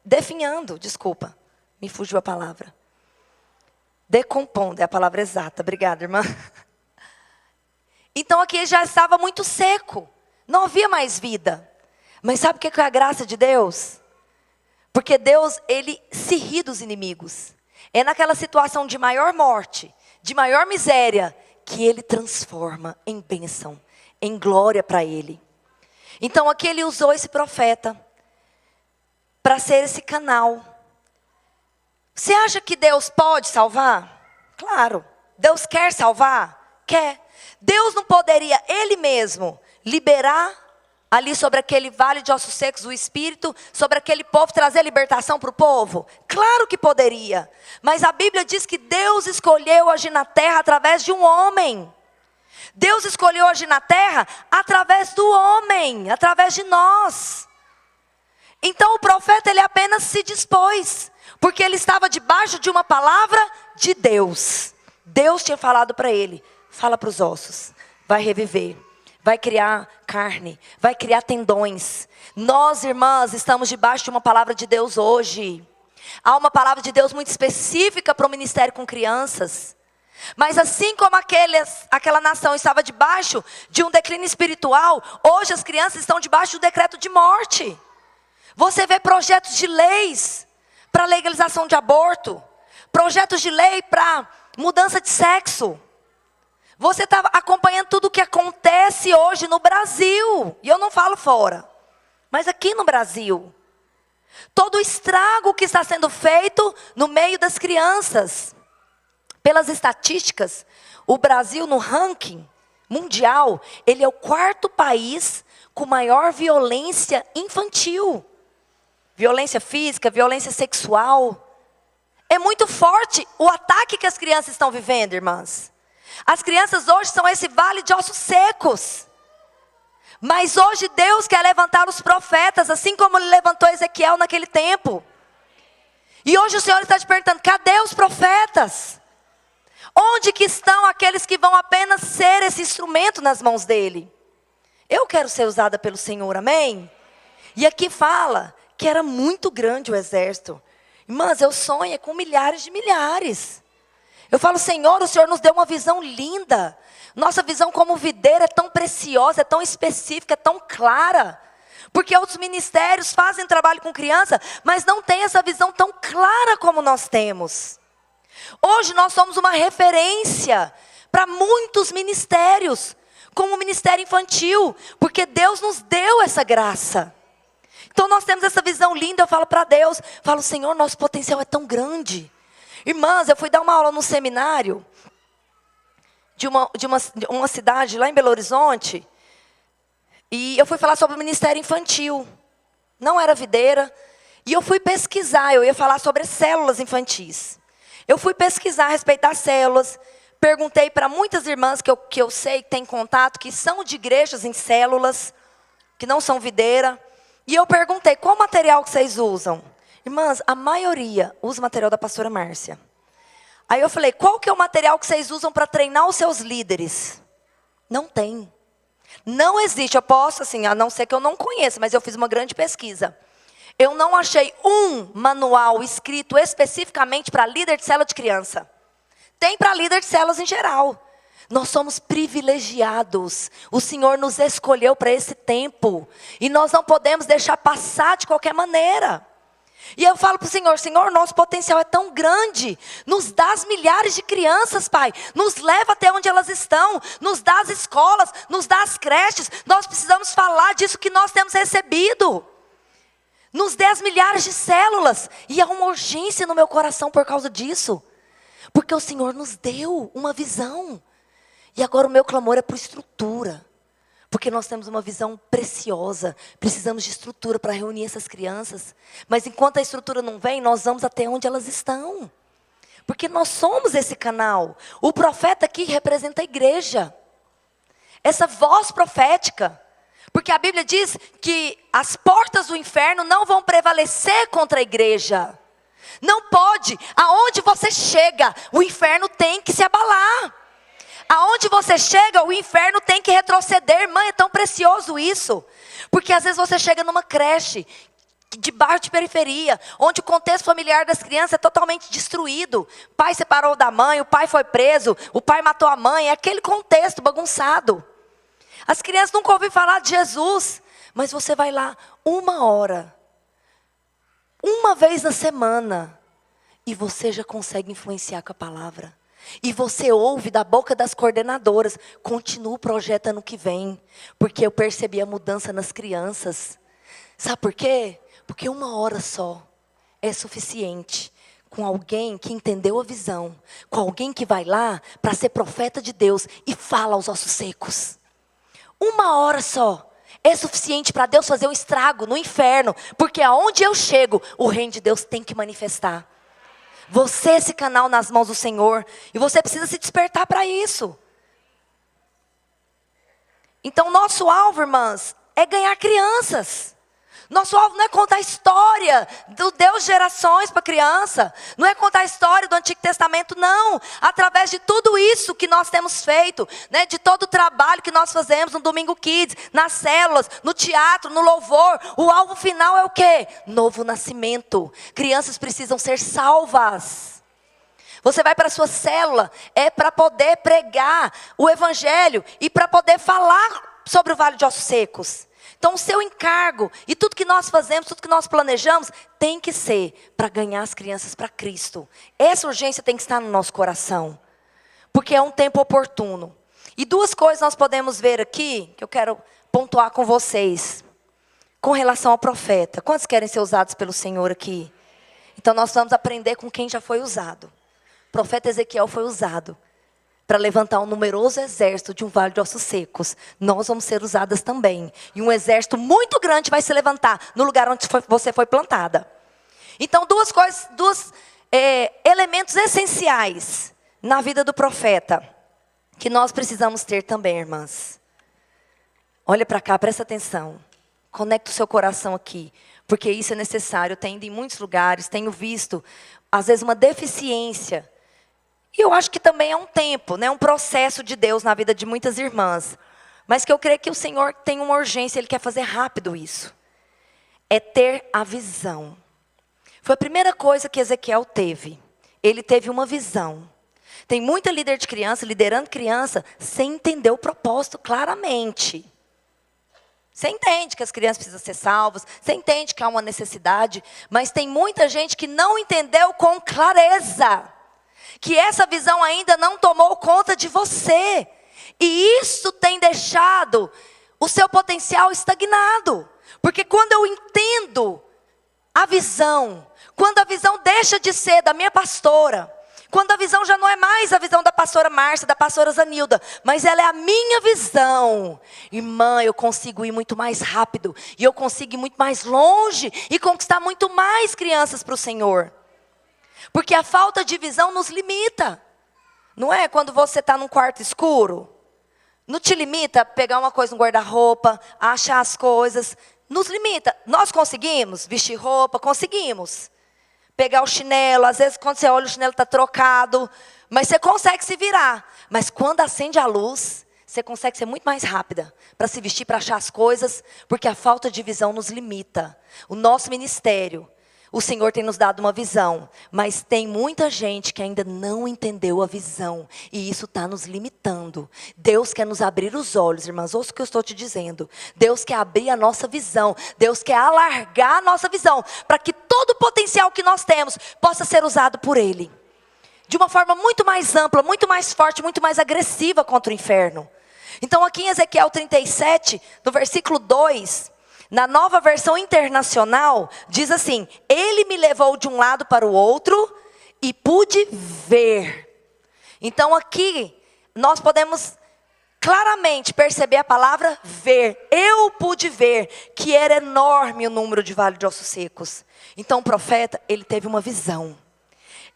definhando, desculpa, me fugiu a palavra. Decompondo é a palavra exata, obrigada, irmã. Então aqui já estava muito seco, não havia mais vida. Mas sabe o que é a graça de Deus? Porque Deus, Ele se ri dos inimigos. É naquela situação de maior morte, de maior miséria, que Ele transforma em bênção, em glória para Ele. Então aqui Ele usou esse profeta para ser esse canal. Você acha que Deus pode salvar? Claro. Deus quer salvar? Quer. Deus não poderia, Ele mesmo, liberar ali sobre aquele vale de ossos secos o Espírito, sobre aquele povo, trazer libertação para o povo? Claro que poderia. Mas a Bíblia diz que Deus escolheu agir na terra através de um homem. Deus escolheu agir na terra através do homem, através de nós. Então o profeta, ele apenas se dispôs, porque ele estava debaixo de uma palavra de Deus. Deus tinha falado para ele: fala para os ossos, vai reviver, vai criar carne, vai criar tendões. Nós, irmãs, estamos debaixo de uma palavra de Deus hoje. Há uma palavra de Deus muito específica para o ministério com crianças. Mas assim como aquela nação estava debaixo de um declínio espiritual, hoje as crianças estão debaixo do decreto de morte. Você vê projetos de leis para legalização de aborto, projetos de lei para mudança de sexo. Você está acompanhando tudo o que acontece hoje no Brasil. E eu não falo fora, mas aqui no Brasil. Todo o estrago que está sendo feito no meio das crianças. Pelas estatísticas, o Brasil no ranking mundial, ele é o 4º país com maior violência infantil. Violência física, violência sexual. É muito forte o ataque que as crianças estão vivendo, irmãs. As crianças hoje são esse vale de ossos secos. Mas hoje Deus quer levantar os profetas, assim como Ele levantou Ezequiel naquele tempo. E hoje o Senhor está te perguntando: cadê os profetas? Onde que estão aqueles que vão apenas ser esse instrumento nas mãos dEle? Eu quero ser usada pelo Senhor, amém? E aqui fala que era muito grande o exército. Irmãs, eu sonho com milhares de milhares. Eu falo: Senhor, o Senhor nos deu uma visão linda. Nossa visão como videira é tão preciosa, é tão específica, é tão clara. Porque outros ministérios fazem trabalho com criança, mas não tem essa visão tão clara como nós temos. Hoje nós somos uma referência para muitos ministérios, como o ministério infantil, porque Deus nos deu essa graça. Então nós temos essa visão linda. Eu falo para Deus, falo: Senhor, nosso potencial é tão grande. Irmãs, eu fui dar uma aula no seminário de uma cidade lá em Belo Horizonte, e eu fui falar sobre o ministério infantil. Não era videira, e eu fui pesquisar, eu ia falar sobre células infantis. Eu fui pesquisar a respeito das células, perguntei para muitas irmãs que eu sei que têm contato, que são de igrejas em células, que não são videira, e eu perguntei: qual material que vocês usam? Irmãs, a maioria usa o material da pastora Márcia. Aí eu falei: qual que é o material que vocês usam para treinar os seus líderes? Não tem. Não existe. Eu posso, assim, a não ser que eu não conheça, mas eu fiz uma grande pesquisa. Eu não achei um manual escrito especificamente para líder de célula de criança. Tem para líder de células em geral. Nós somos privilegiados. O Senhor nos escolheu para esse tempo. E nós não podemos deixar passar de qualquer maneira. E eu falo para o Senhor: Senhor, nosso potencial é tão grande. Nos dá as milhares de crianças, Pai. Nos leva até onde elas estão. Nos dá as escolas, nos dá as creches. Nós precisamos falar disso que nós temos recebido. Nos dê as milhares de células. E há uma urgência no meu coração por causa disso. Porque o Senhor nos deu uma visão. E agora o meu clamor é por estrutura. Porque nós temos uma visão preciosa. Precisamos de estrutura para reunir essas crianças. Mas enquanto a estrutura não vem, nós vamos até onde elas estão. Porque nós somos esse canal. O profeta aqui representa a igreja. Essa voz profética. Porque a Bíblia diz que as portas do inferno não vão prevalecer contra a igreja. Não pode. Aonde você chega, o inferno tem que se abalar. Aonde você chega, o inferno tem que retroceder. Mãe, é tão precioso isso. Porque às vezes você chega numa creche de bairro de periferia, onde o contexto familiar das crianças é totalmente destruído. O pai separou da mãe, o pai foi preso, o pai matou a mãe. É aquele contexto bagunçado. As crianças nunca ouviram falar de Jesus. Mas você vai lá 1 hora, uma vez na semana, e você já consegue influenciar com a palavra. E você ouve da boca das coordenadoras, continua o projeto ano que vem, porque eu percebi a mudança nas crianças. Sabe por quê? Porque 1 hora só é suficiente com alguém que entendeu a visão, com alguém que vai lá para ser profeta de Deus e fala aos ossos secos. 1 hora só é suficiente para Deus fazer um estrago no inferno, porque aonde eu chego, o reino de Deus tem que manifestar. Você é esse canal nas mãos do Senhor. E você precisa se despertar para isso. Então, nosso alvo, irmãs, é ganhar crianças. Nosso alvo não é contar a história do Deus de gerações para criança. Não é contar a história do Antigo Testamento, não. Através de tudo isso que nós temos feito, né, de todo o trabalho que nós fazemos no Domingo Kids, nas células, no teatro, no louvor. O alvo final é o quê? Novo nascimento. Crianças precisam ser salvas. Você vai para a sua célula, é para poder pregar o Evangelho e para poder falar sobre o Vale de Ossos Secos. Então o seu encargo e tudo que nós fazemos, tudo que nós planejamos, tem que ser para ganhar as crianças para Cristo. Essa urgência tem que estar no nosso coração. Porque é um tempo oportuno. E 2 coisas nós podemos ver aqui, que eu quero pontuar com vocês. Com relação ao profeta. Quantos querem ser usados pelo Senhor aqui? Então nós vamos aprender com quem já foi usado. O profeta Ezequiel foi usado para levantar um numeroso exército de um vale de ossos secos. Nós vamos ser usadas também. E um exército muito grande vai se levantar no lugar onde você foi plantada. Então, 2 coisas, 2 elementos essenciais na vida do profeta, que nós precisamos ter também, irmãs. Olha para cá, presta atenção. Conecta o seu coração aqui, porque isso é necessário. Eu tenho ido em muitos lugares, tenho visto, às vezes, uma deficiência. E eu acho que também é um tempo, né, um processo de Deus na vida de muitas irmãs. Mas que eu creio que o Senhor tem uma urgência, Ele quer fazer rápido isso. É ter a visão. Foi a primeira coisa que Ezequiel teve. Ele teve uma visão. Tem muita líder de criança, liderando criança, sem entender o propósito claramente. Você entende que as crianças precisam ser salvas, você entende que há uma necessidade, mas tem muita gente que não entendeu com clareza. Que essa visão ainda não tomou conta de você. E isso tem deixado o seu potencial estagnado. Porque quando eu entendo a visão, quando a visão deixa de ser da minha pastora, quando a visão já não é mais a visão da pastora Márcia, da pastora Zanilda, mas ela é a minha visão. Irmã, eu consigo ir muito mais rápido, e eu consigo ir muito mais longe, e conquistar muito mais crianças para o Senhor. Porque a falta de visão nos limita. Não é quando você está num quarto escuro? Não te limita a pegar uma coisa no guarda-roupa, a achar as coisas. Nos limita. Nós conseguimos vestir roupa? Conseguimos. Pegar o chinelo, às vezes quando você olha o chinelo está trocado. Mas você consegue se virar. Mas quando acende a luz, você consegue ser muito mais rápida para se vestir, para achar as coisas. Porque a falta de visão nos limita. O nosso ministério, o Senhor tem nos dado uma visão, mas tem muita gente que ainda não entendeu a visão, e isso está nos limitando. Deus quer nos abrir os olhos, irmãs, ouça o que eu estou te dizendo. Deus quer abrir a nossa visão, Deus quer alargar a nossa visão, para que todo o potencial que nós temos possa ser usado por Ele. De uma forma muito mais ampla, muito mais forte, muito mais agressiva contra o inferno. Então aqui em Ezequiel 37, no versículo 2... na Nova Versão Internacional, diz assim: Ele me levou de um lado para o outro e pude ver. Então aqui nós podemos claramente perceber a palavra ver. Eu pude ver que era enorme o número de vale de ossos secos. Então o profeta, ele teve uma visão.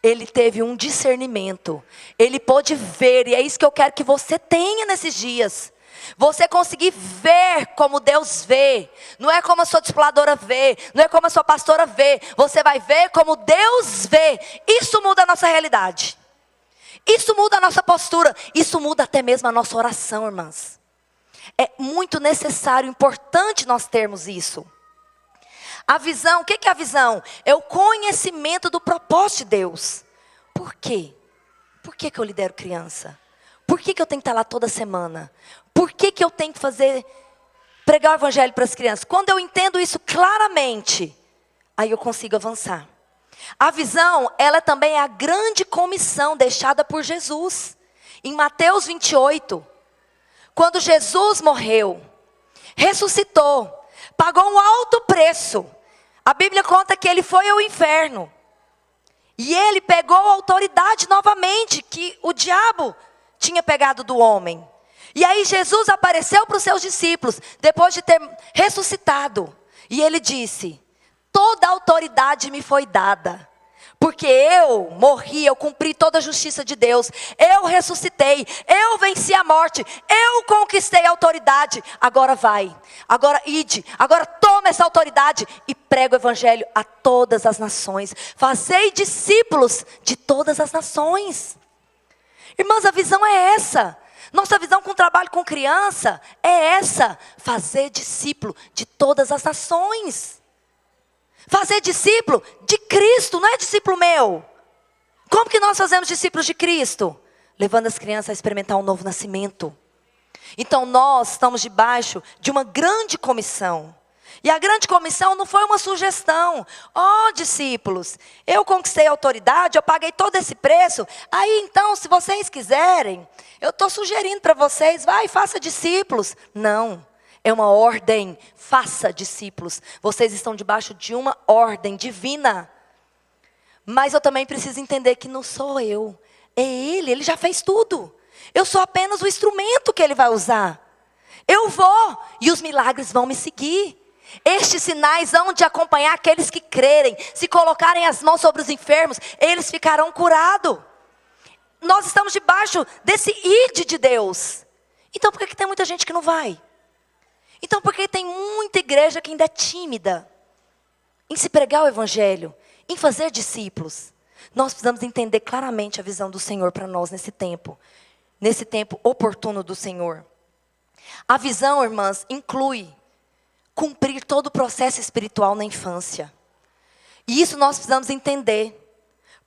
Ele teve um discernimento. Ele pôde ver, e é isso que eu quero que você tenha nesses dias. Você conseguir ver como Deus vê. Não é como a sua discipuladora vê, não é como a sua pastora vê. Você vai ver como Deus vê. Isso muda a nossa realidade. Isso muda a nossa postura. Isso muda até mesmo a nossa oração, irmãs. É muito necessário, importante nós termos isso. A visão, o que é a visão? É o conhecimento do propósito de Deus. Por quê? Por que eu lidero criança? Por que eu tenho que estar lá toda semana? Por que eu tenho que pregar o evangelho para as crianças? Quando eu entendo isso claramente, aí eu consigo avançar. A visão, ela também é a grande comissão deixada por Jesus. Em Mateus 28, quando Jesus morreu, ressuscitou, pagou um alto preço. A Bíblia conta que ele foi ao inferno. E ele pegou a autoridade novamente que o diabo tinha pegado do homem. E aí Jesus apareceu para os seus discípulos, depois de ter ressuscitado. E ele disse: toda a autoridade me foi dada. Porque eu morri, eu cumpri toda a justiça de Deus. Eu ressuscitei, eu venci a morte, eu conquistei a autoridade. Agora vai, agora ide, agora toma essa autoridade e prega o evangelho a todas as nações. Fazei discípulos de todas as nações. Irmãs, a visão é essa. Nossa visão com o trabalho com criança é essa: fazer discípulo de todas as nações. Fazer discípulo de Cristo, não é discípulo meu. Como que nós fazemos discípulos de Cristo? Levando as crianças a experimentar um novo nascimento. Então nós estamos debaixo de uma grande comissão. E a grande comissão não foi uma sugestão. Discípulos, eu conquistei a autoridade, eu paguei todo esse preço. Aí então, se vocês quiserem, eu estou sugerindo para vocês, vai, faça discípulos. Não. É uma ordem, faça discípulos. Vocês estão debaixo de uma ordem divina. Mas eu também preciso entender que não sou eu. É Ele já fez tudo. Eu sou apenas o instrumento que Ele vai usar. Eu vou e os milagres vão me seguir. Estes sinais hão de acompanhar aqueles que crerem. Se colocarem as mãos sobre os enfermos, eles ficarão curados. Nós estamos debaixo desse ide de Deus. Então por que tem muita gente que não vai? Então por que tem muita igreja que ainda é tímida em se pregar o evangelho, em fazer discípulos? Nós precisamos entender claramente a visão do Senhor para nós nesse tempo oportuno do Senhor. A visão, irmãs, inclui cumprir todo o processo espiritual na infância. E isso nós precisamos entender,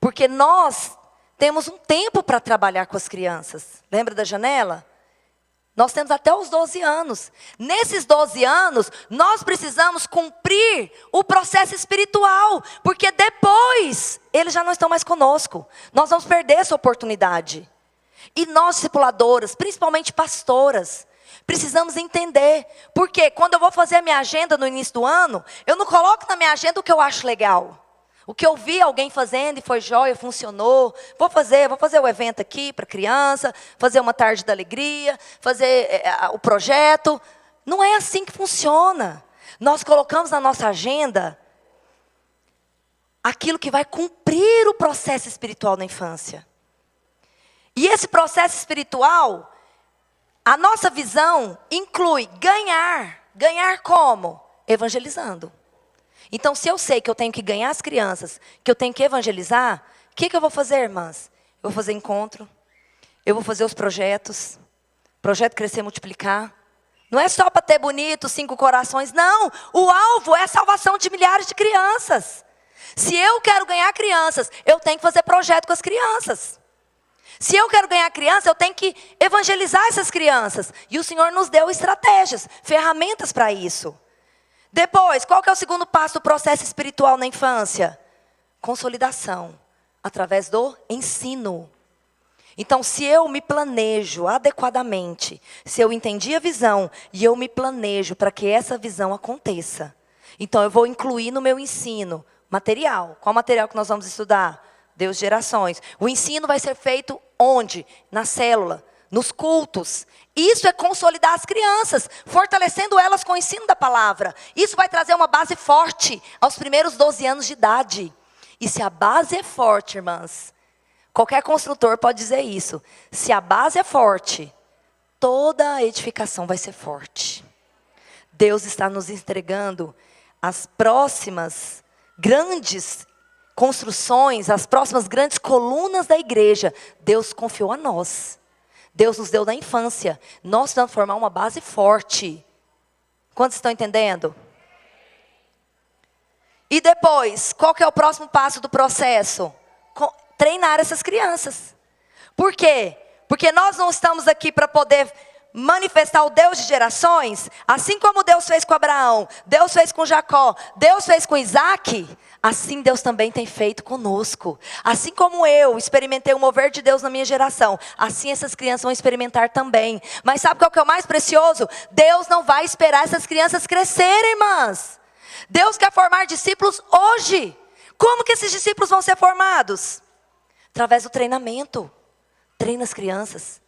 porque nós temos um tempo para trabalhar com as crianças. Lembra da janela? Nós temos até os 12 anos. Nesses 12 anos, nós precisamos cumprir o processo espiritual. Porque depois, eles já não estão mais conosco. Nós vamos perder essa oportunidade. E nós, discipuladoras, principalmente pastoras, precisamos entender. Porque quando eu vou fazer a minha agenda no início do ano, eu não coloco na minha agenda o que eu acho legal. O que eu vi alguém fazendo e foi jóia, funcionou. Vou fazer o evento aqui para criança, fazer uma tarde da alegria, fazer o projeto. Não é assim que funciona. Nós colocamos na nossa agenda aquilo que vai cumprir o processo espiritual na infância. E esse processo espiritual, a nossa visão inclui ganhar. Ganhar como? Evangelizando. Então, se eu sei que eu tenho que ganhar as crianças, que eu tenho que evangelizar, o que eu vou fazer, irmãs? Eu vou fazer encontro, eu vou fazer os projetos, projeto Crescer e Multiplicar. Não é só para ter bonito, 5 corações, não. O alvo é a salvação de milhares de crianças. Se eu quero ganhar crianças, eu tenho que fazer projeto com as crianças. Se eu quero ganhar criança, eu tenho que evangelizar essas crianças. E o Senhor nos deu estratégias, ferramentas para isso. Depois, qual que é o segundo passo do processo espiritual na infância? Consolidação, através do ensino. Então, se eu me planejo adequadamente, se eu entendi a visão e eu me planejo para que essa visão aconteça, então eu vou incluir no meu ensino material. Qual material que nós vamos estudar? Deus de gerações. O ensino vai ser feito onde? Na célula, nos cultos. Isso é consolidar as crianças, fortalecendo elas com o ensino da palavra. Isso vai trazer uma base forte aos primeiros 12 anos de idade. E se a base é forte, irmãs, qualquer construtor pode dizer isso. Se a base é forte, toda a edificação vai ser forte. Deus está nos entregando as próximas grandes construções, as próximas grandes colunas da igreja. Deus confiou a nós. Deus nos deu na infância. Nós precisamos formar uma base forte. Quantos estão entendendo? E depois, qual que é o próximo passo do processo? Treinar essas crianças. Por quê? Porque nós não estamos aqui para poder manifestar o Deus de gerações, assim como Deus fez com Abraão, Deus fez com Jacó, Deus fez com Isaac, assim Deus também tem feito conosco. Assim como eu experimentei o mover de Deus na minha geração, assim essas crianças vão experimentar também. Mas sabe qual que é o mais precioso? Deus não vai esperar essas crianças crescerem, irmãs. Deus quer formar discípulos hoje. Como que esses discípulos vão ser formados? Através do treinamento. Treina as crianças.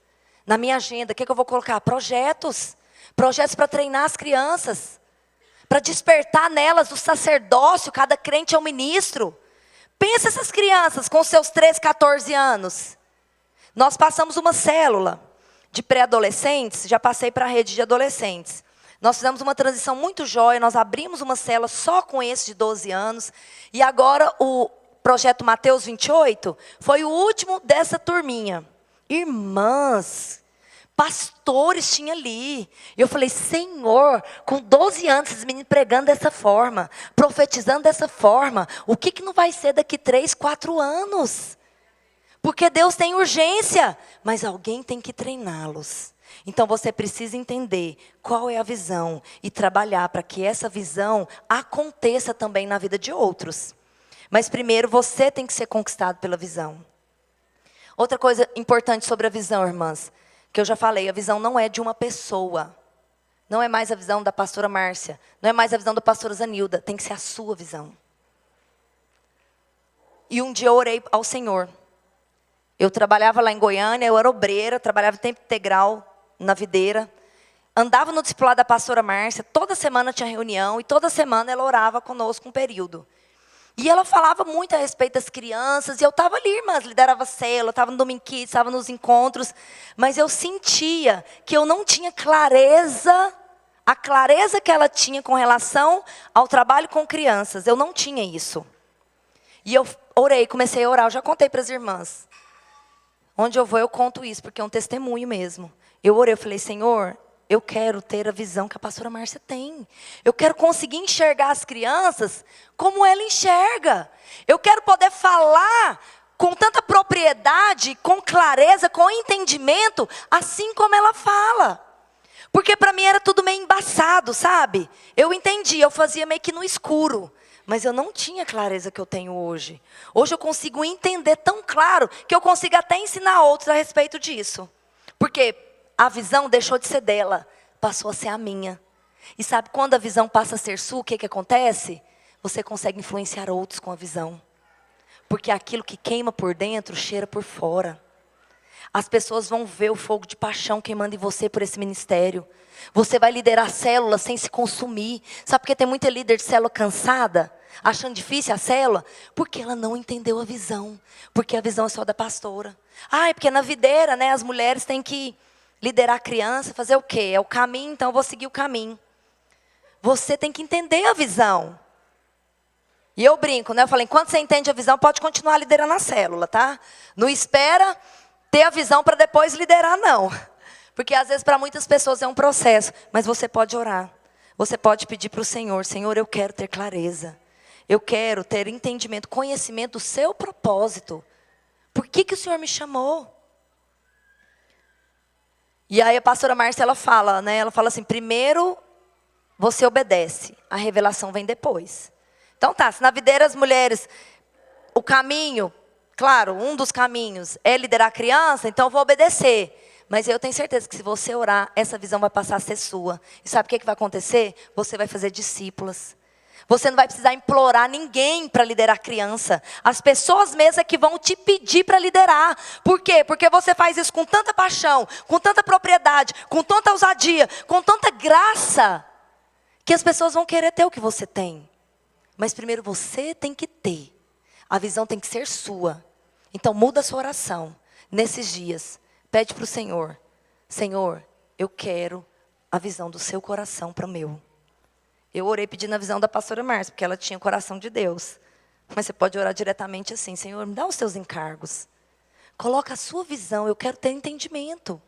Na minha agenda, o que eu vou colocar? Projetos. Projetos para treinar as crianças. Para despertar nelas o sacerdócio. Cada crente é um ministro. Pensa essas crianças com seus 13, 14 anos. Nós passamos uma célula de pré-adolescentes. Já passei para a rede de adolescentes. Nós fizemos uma transição muito jóia. Nós abrimos uma célula só com esses de 12 anos. E agora o projeto Mateus 28 foi o último dessa turminha. Irmãs, pastores tinha ali. Eu falei, Senhor, com 12 anos, esses meninos pregando dessa forma, profetizando dessa forma, o que não vai ser daqui 3, 4 anos? Porque Deus tem urgência, mas alguém tem que treiná-los. Então você precisa entender qual é a visão e trabalhar para que essa visão aconteça também na vida de outros. Mas primeiro você tem que ser conquistado pela visão. Outra coisa importante sobre a visão, irmãs, que eu já falei, a visão não é de uma pessoa. Não é mais a visão da pastora Márcia, não é mais a visão da pastora Zanilda, tem que ser a sua visão. E um dia eu orei ao Senhor. Eu trabalhava lá em Goiânia, eu era obreira, trabalhava em tempo integral na videira. Andava no discipulado da pastora Márcia, toda semana tinha reunião e toda semana ela orava conosco um período. E ela falava muito a respeito das crianças, e eu estava ali, irmãs, liderava célula, estava no Domingo Kids, estava nos encontros, mas eu sentia que eu não tinha clareza, a clareza que ela tinha com relação ao trabalho com crianças, eu não tinha isso. E eu orei, comecei a orar, eu já contei para as irmãs. Onde eu vou eu conto isso, porque é um testemunho mesmo. Eu orei, eu falei, Senhor, eu quero ter a visão que a pastora Márcia tem. Eu quero conseguir enxergar as crianças como ela enxerga. Eu quero poder falar com tanta propriedade, com clareza, com entendimento, assim como ela fala. Porque para mim era tudo meio embaçado, sabe? Eu entendi, eu fazia meio que no escuro. Mas eu não tinha a clareza que eu tenho hoje. Hoje eu consigo entender tão claro que eu consigo até ensinar outros a respeito disso. Porque a visão deixou de ser dela, passou a ser a minha. E sabe, quando a visão passa a ser sua, o que acontece? Você consegue influenciar outros com a visão. Porque aquilo que queima por dentro, cheira por fora. As pessoas vão ver o fogo de paixão queimando em você por esse ministério. Você vai liderar célula sem se consumir. Sabe por que tem muita líder de célula cansada? Achando difícil a célula? Porque ela não entendeu a visão. Porque a visão é só da pastora. Ah, é porque na videira, né, as mulheres têm que liderar a criança, fazer o quê? É o caminho, então eu vou seguir o caminho. Você tem que entender a visão. E eu brinco, né? Eu falei, enquanto você entende a visão, pode continuar liderando a célula, tá? Não espera ter a visão para depois liderar, não. Porque às vezes para muitas pessoas é um processo. Mas você pode orar. Você pode pedir para o Senhor, Senhor, eu quero ter clareza. Eu quero ter entendimento, conhecimento do seu propósito. Por que o Senhor me chamou? E aí a pastora Márcia, ela fala, né? Ela fala assim, primeiro você obedece, a revelação vem depois. Então tá, se na videira as mulheres, o caminho, claro, um dos caminhos é liderar a criança, então eu vou obedecer. Mas eu tenho certeza que se você orar, essa visão vai passar a ser sua. E sabe o que vai acontecer? Você vai fazer discípulas. Você não vai precisar implorar ninguém para liderar a criança. As pessoas mesmo é que vão te pedir para liderar. Por quê? Porque você faz isso com tanta paixão, com tanta propriedade, com tanta ousadia, com tanta graça, que as pessoas vão querer ter o que você tem. Mas primeiro você tem que ter. A visão tem que ser sua. Então muda a sua oração. Nesses dias, pede para o Senhor. Senhor, eu quero a visão do seu coração para o meu. Eu orei pedindo a visão da pastora Márcia, porque ela tinha o coração de Deus. Mas você pode orar diretamente assim: Senhor, me dá os teus encargos. Coloca a sua visão, eu quero ter entendimento.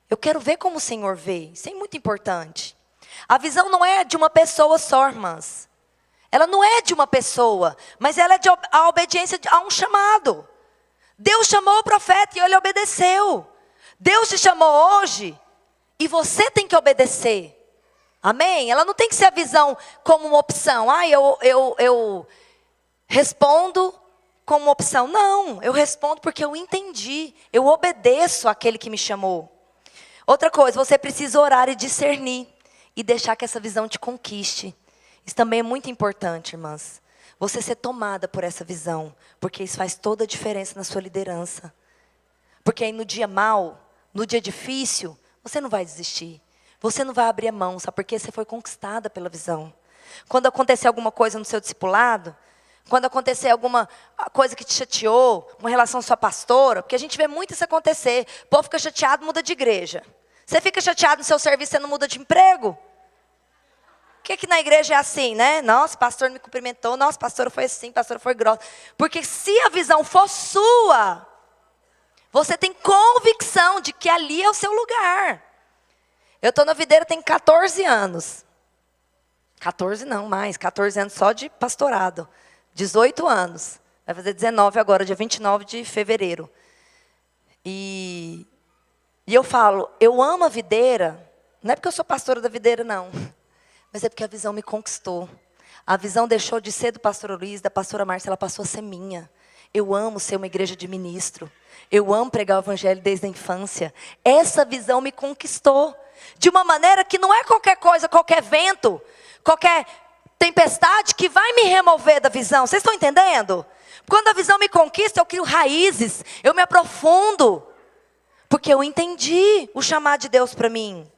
Eu quero ver como o Senhor vê. Isso é muito importante. A visão não é de uma pessoa só, irmãs. Ela não é de uma pessoa, mas ela é de a obediência a um chamado. Deus chamou o profeta e ele obedeceu. Deus te chamou hoje e você tem que obedecer. Amém? Ela não tem que ser a visão como uma opção. Eu respondo como uma opção. Não, eu respondo porque eu entendi. Eu obedeço àquele que me chamou. Outra coisa, você precisa orar e discernir. E deixar que essa visão te conquiste. Isso também é muito importante, irmãs. Você ser tomada por essa visão. Porque isso faz toda a diferença na sua liderança. Porque aí no dia mau, no dia difícil, você não vai desistir. Você não vai abrir a mão, sabe? Porque você foi conquistada pela visão. Quando acontecer alguma coisa no seu discipulado, quando acontecer alguma coisa que te chateou, uma relação com sua pastora, porque a gente vê muito isso acontecer. O povo fica chateado, muda de igreja. Você fica chateado no seu serviço, você não muda de emprego? Por que na igreja é assim, né? Nossa, o pastor me cumprimentou, nossa, a pastora foi assim, a pastora foi grossa. Porque se a visão for sua, você tem convicção de que ali é o seu lugar. Eu estou na videira tem 14 anos. 14 não, mais. 14 anos só de pastorado. 18 anos. Vai fazer 19 agora, dia 29 de fevereiro. E eu falo, eu amo a videira. Não é porque eu sou pastora da videira, não. Mas é porque a visão me conquistou. A visão deixou de ser do pastor Luiz, da pastora Márcia, ela passou a ser minha. Eu amo ser uma igreja de ministro. Eu amo pregar o evangelho desde a infância. Essa visão me conquistou. De uma maneira que não é qualquer coisa, qualquer vento, qualquer tempestade que vai me remover da visão. Vocês estão entendendo? Quando a visão me conquista, eu crio raízes, eu me aprofundo. Porque eu entendi o chamado de Deus para mim.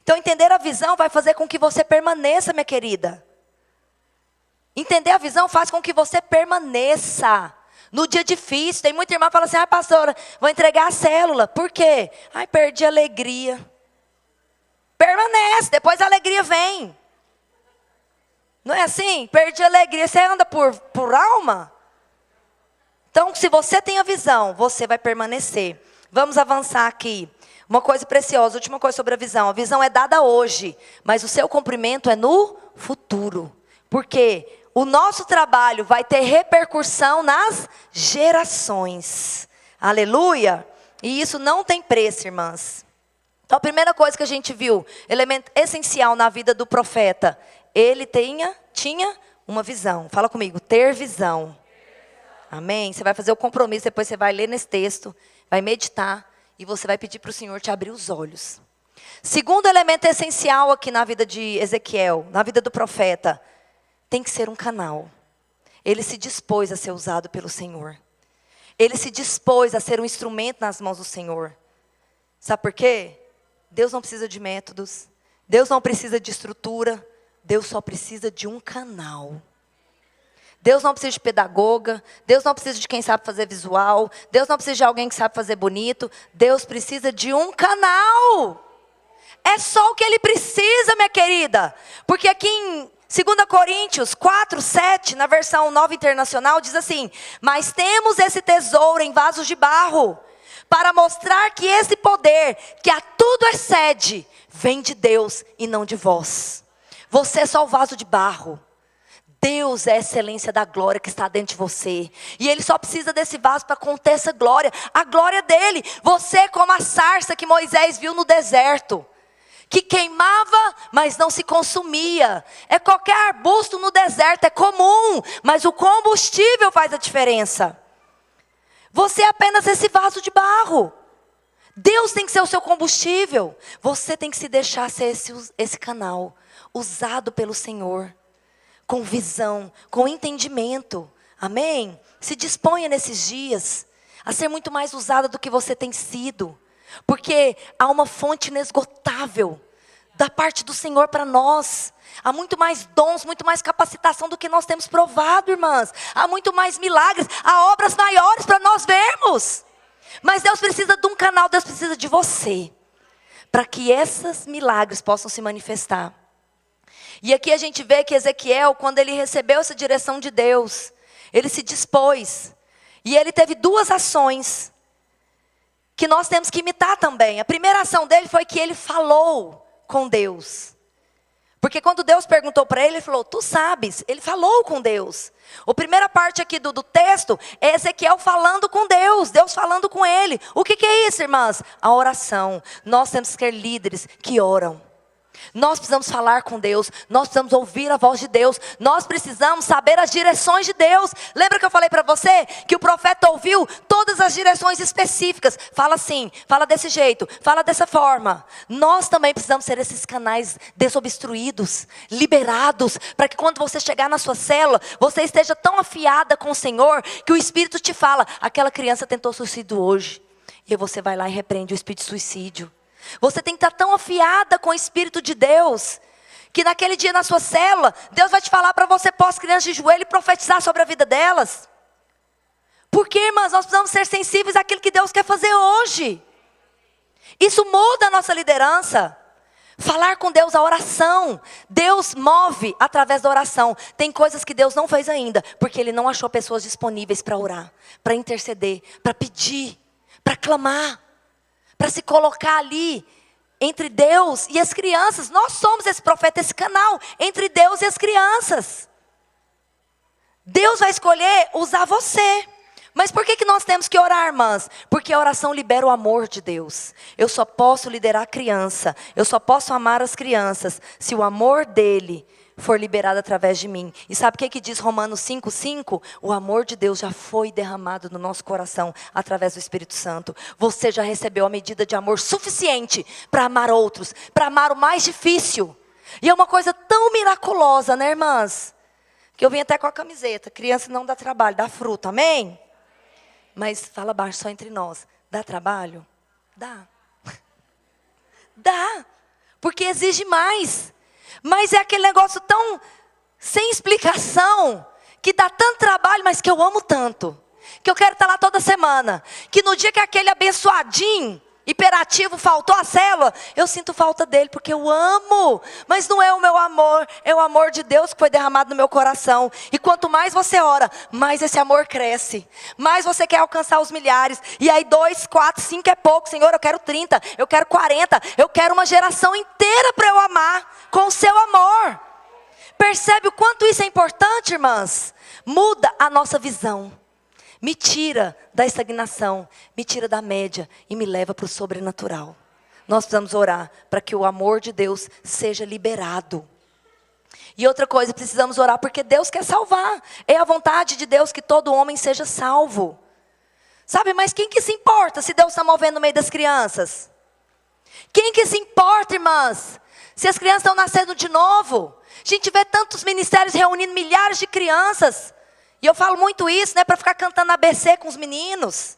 Então entender a visão vai fazer com que você permaneça, minha querida. Entender a visão faz com que você permaneça. No dia difícil, tem muita irmã que fala assim: pastora, vou entregar a célula. Por quê? Perdi a alegria. Permanece, depois a alegria vem. Não é assim? Perdi a alegria, você anda por alma? Então, se você tem a visão, você vai permanecer. Vamos avançar aqui. Uma coisa preciosa, última coisa sobre a visão. A visão é dada hoje, mas o seu cumprimento é no futuro. Porque o nosso trabalho vai ter repercussão nas gerações. Aleluia! E isso não tem preço, irmãs. Então, a primeira coisa que a gente viu, elemento essencial na vida do profeta, ele tinha uma visão. Fala comigo, ter visão. Amém? Você vai fazer o compromisso, depois você vai ler nesse texto, vai meditar e você vai pedir para o Senhor te abrir os olhos. Segundo elemento essencial aqui na vida de Ezequiel, na vida do profeta, tem que ser um canal. Ele se dispôs a ser usado pelo Senhor. Ele se dispôs a ser um instrumento nas mãos do Senhor. Sabe por quê? Deus não precisa de métodos. Deus não precisa de estrutura. Deus só precisa de um canal. Deus não precisa de pedagoga. Deus não precisa de quem sabe fazer visual. Deus não precisa de alguém que sabe fazer bonito. Deus precisa de um canal. É só o que Ele precisa, minha querida. Porque aqui em 2 Coríntios 4, 7, na versão Nova Internacional, diz assim: mas temos esse tesouro em vasos de barro, para mostrar que esse poder, que a tudo excede, vem de Deus e não de vós. Você é só o vaso de barro. Deus é a excelência da glória que está dentro de você. E Ele só precisa desse vaso para conter essa glória. A glória dEle. Você é como a sarça que Moisés viu no deserto, que queimava, mas não se consumia. É qualquer arbusto no deserto, é comum, mas o combustível faz a diferença. Você é apenas esse vaso de barro. Deus tem que ser o seu combustível. Você tem que se deixar ser esse canal, usado pelo Senhor. com visão, com entendimento. Amém? Se disponha nesses dias a ser muito mais usada do que você tem sido. Porque há uma fonte inesgotável da parte do Senhor para nós. Há muito mais dons, muito mais capacitação do que nós temos provado, irmãs. Há muito mais milagres, há obras maiores para nós vermos. Mas Deus precisa de um canal, Deus precisa de você, para que esses milagres possam se manifestar. E aqui a gente vê que Ezequiel, quando ele recebeu essa direção de Deus, ele se dispôs. E ele teve duas ações que nós temos que imitar também. A primeira ação dele foi que ele falou com Deus. Porque quando Deus perguntou para ele, ele falou, tu sabes, ele falou com Deus. A primeira parte aqui do texto é Ezequiel falando com Deus, Deus falando com ele. O que é isso, irmãs? A oração. Nós temos que ser líderes que oram. Nós precisamos falar com Deus, nós precisamos ouvir a voz de Deus, nós precisamos saber as direções de Deus. Lembra que eu falei para você que o profeta ouviu todas as direções específicas? Fala assim, fala desse jeito, fala dessa forma. Nós também precisamos ser esses canais desobstruídos, liberados, para que quando você chegar na sua célula, você esteja tão afiada com o Senhor, que o Espírito te fala, aquela criança tentou suicídio hoje, e você vai lá e repreende o espírito de suicídio. Você tem que estar tão afiada com o Espírito de Deus, que naquele dia na sua célula, Deus vai te falar para você pôr as crianças de joelho e profetizar sobre a vida delas. Porque, irmãs, nós precisamos ser sensíveis àquilo que Deus quer fazer hoje. Isso muda a nossa liderança. Falar com Deus, a oração. Deus move através da oração. Tem coisas que Deus não fez ainda, porque Ele não achou pessoas disponíveis para orar, para interceder, para pedir, para clamar, para se colocar ali entre Deus e as crianças. Nós somos esse profeta, esse canal entre Deus e as crianças. Deus vai escolher usar você. Mas por que nós temos que orar, irmãs? Porque a oração libera o amor de Deus. Eu só posso liderar a criança, eu só posso amar as crianças se o amor dele for liberado através de mim. E sabe o que diz Romanos 5:5? O amor de Deus já foi derramado no nosso coração através do Espírito Santo. Você já recebeu a medida de amor suficiente para amar outros, para amar o mais difícil. E é uma coisa tão miraculosa, né, irmãs? Que eu vim até com a camiseta. Criança não dá trabalho, dá fruto, amém? Mas fala baixo, só entre nós. Dá trabalho? Dá. Dá. Porque exige mais. Mas é aquele negócio tão sem explicação, que dá tanto trabalho, mas que eu amo tanto, que eu quero estar lá toda semana. Que no dia que aquele abençoadinho, hiperativo, faltou a célula, eu sinto falta dele, porque eu amo. Mas não é o meu amor, é o amor de Deus que foi derramado no meu coração. E quanto mais você ora, mais esse amor cresce. Mais você quer alcançar os milhares. E aí 2, 4, 5 é pouco. Senhor, eu quero 30, eu quero 40. Eu quero uma geração inteira para eu amar com o seu amor. Percebe o quanto isso é importante, irmãs? Muda a nossa visão. Me tira da estagnação, me tira da média e me leva para o sobrenatural. Nós precisamos orar para que o amor de Deus seja liberado. E outra coisa, precisamos orar porque Deus quer salvar. É a vontade de Deus que todo homem seja salvo. Sabe, mas quem que se importa se Deus está movendo no meio das crianças? Quem que se importa, irmãs, se as crianças estão nascendo de novo? A gente vê tantos ministérios reunindo milhares de crianças. E eu falo muito isso, né, para ficar cantando ABC com os meninos.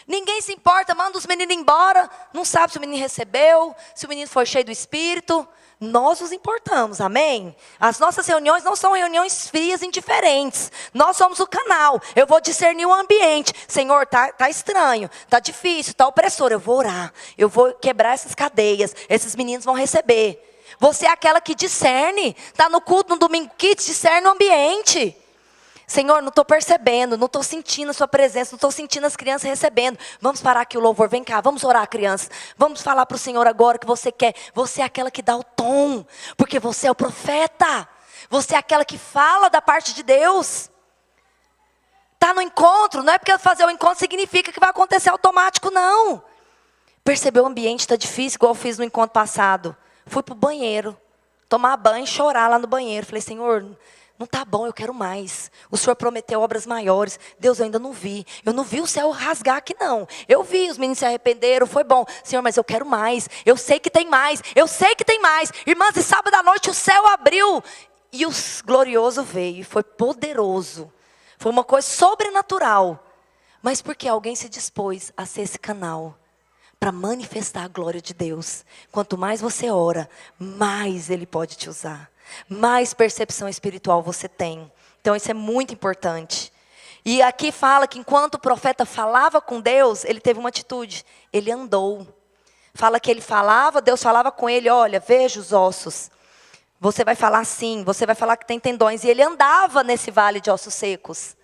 Ninguém se importa, manda os meninos embora. Não sabe se o menino recebeu, se o menino foi cheio do Espírito. Nós nos importamos, amém? As nossas reuniões não são reuniões frias e indiferentes. Nós somos o canal. Eu vou discernir o ambiente. Senhor, tá estranho, tá difícil, tá opressor. Eu vou orar, eu vou quebrar essas cadeias. Esses meninos vão receber. Você é aquela que discerne. Está no culto no domingo, que discerne o ambiente. Senhor, não estou percebendo, não estou sentindo a sua presença, não estou sentindo as crianças recebendo. Vamos parar aqui o louvor, vem cá, vamos orar, crianças. Vamos falar para o Senhor agora o que você quer. Você é aquela que dá o tom, porque você é o profeta. Você é aquela que fala da parte de Deus. Está no encontro, não é porque fazer o encontro significa que vai acontecer automático, não. Percebeu o ambiente, está difícil, igual eu fiz no encontro passado. Fui para o banheiro, tomar banho, chorar lá no banheiro. Falei, Senhor, não está bom, eu quero mais. O Senhor prometeu obras maiores. Deus, eu ainda não vi. Eu não vi o céu rasgar aqui, não. Eu vi, os meninos se arrependeram, foi bom. Senhor, mas eu quero mais. Eu sei que tem mais. Eu sei que tem mais. Irmãs, e sábado à noite o céu abriu. E o glorioso veio e foi poderoso. Foi uma coisa sobrenatural. Mas porque alguém se dispôs a ser esse canal para manifestar a glória de Deus. Quanto mais você ora, mais Ele pode te usar. Mais percepção espiritual você tem. Então isso é muito importante. E aqui fala que enquanto o profeta falava com Deus, ele teve uma atitude. Ele andou. Fala que ele falava, Deus falava com ele, olha, veja os ossos. Você vai falar assim, você vai falar que tem tendões. E ele andava nesse vale de ossos secos.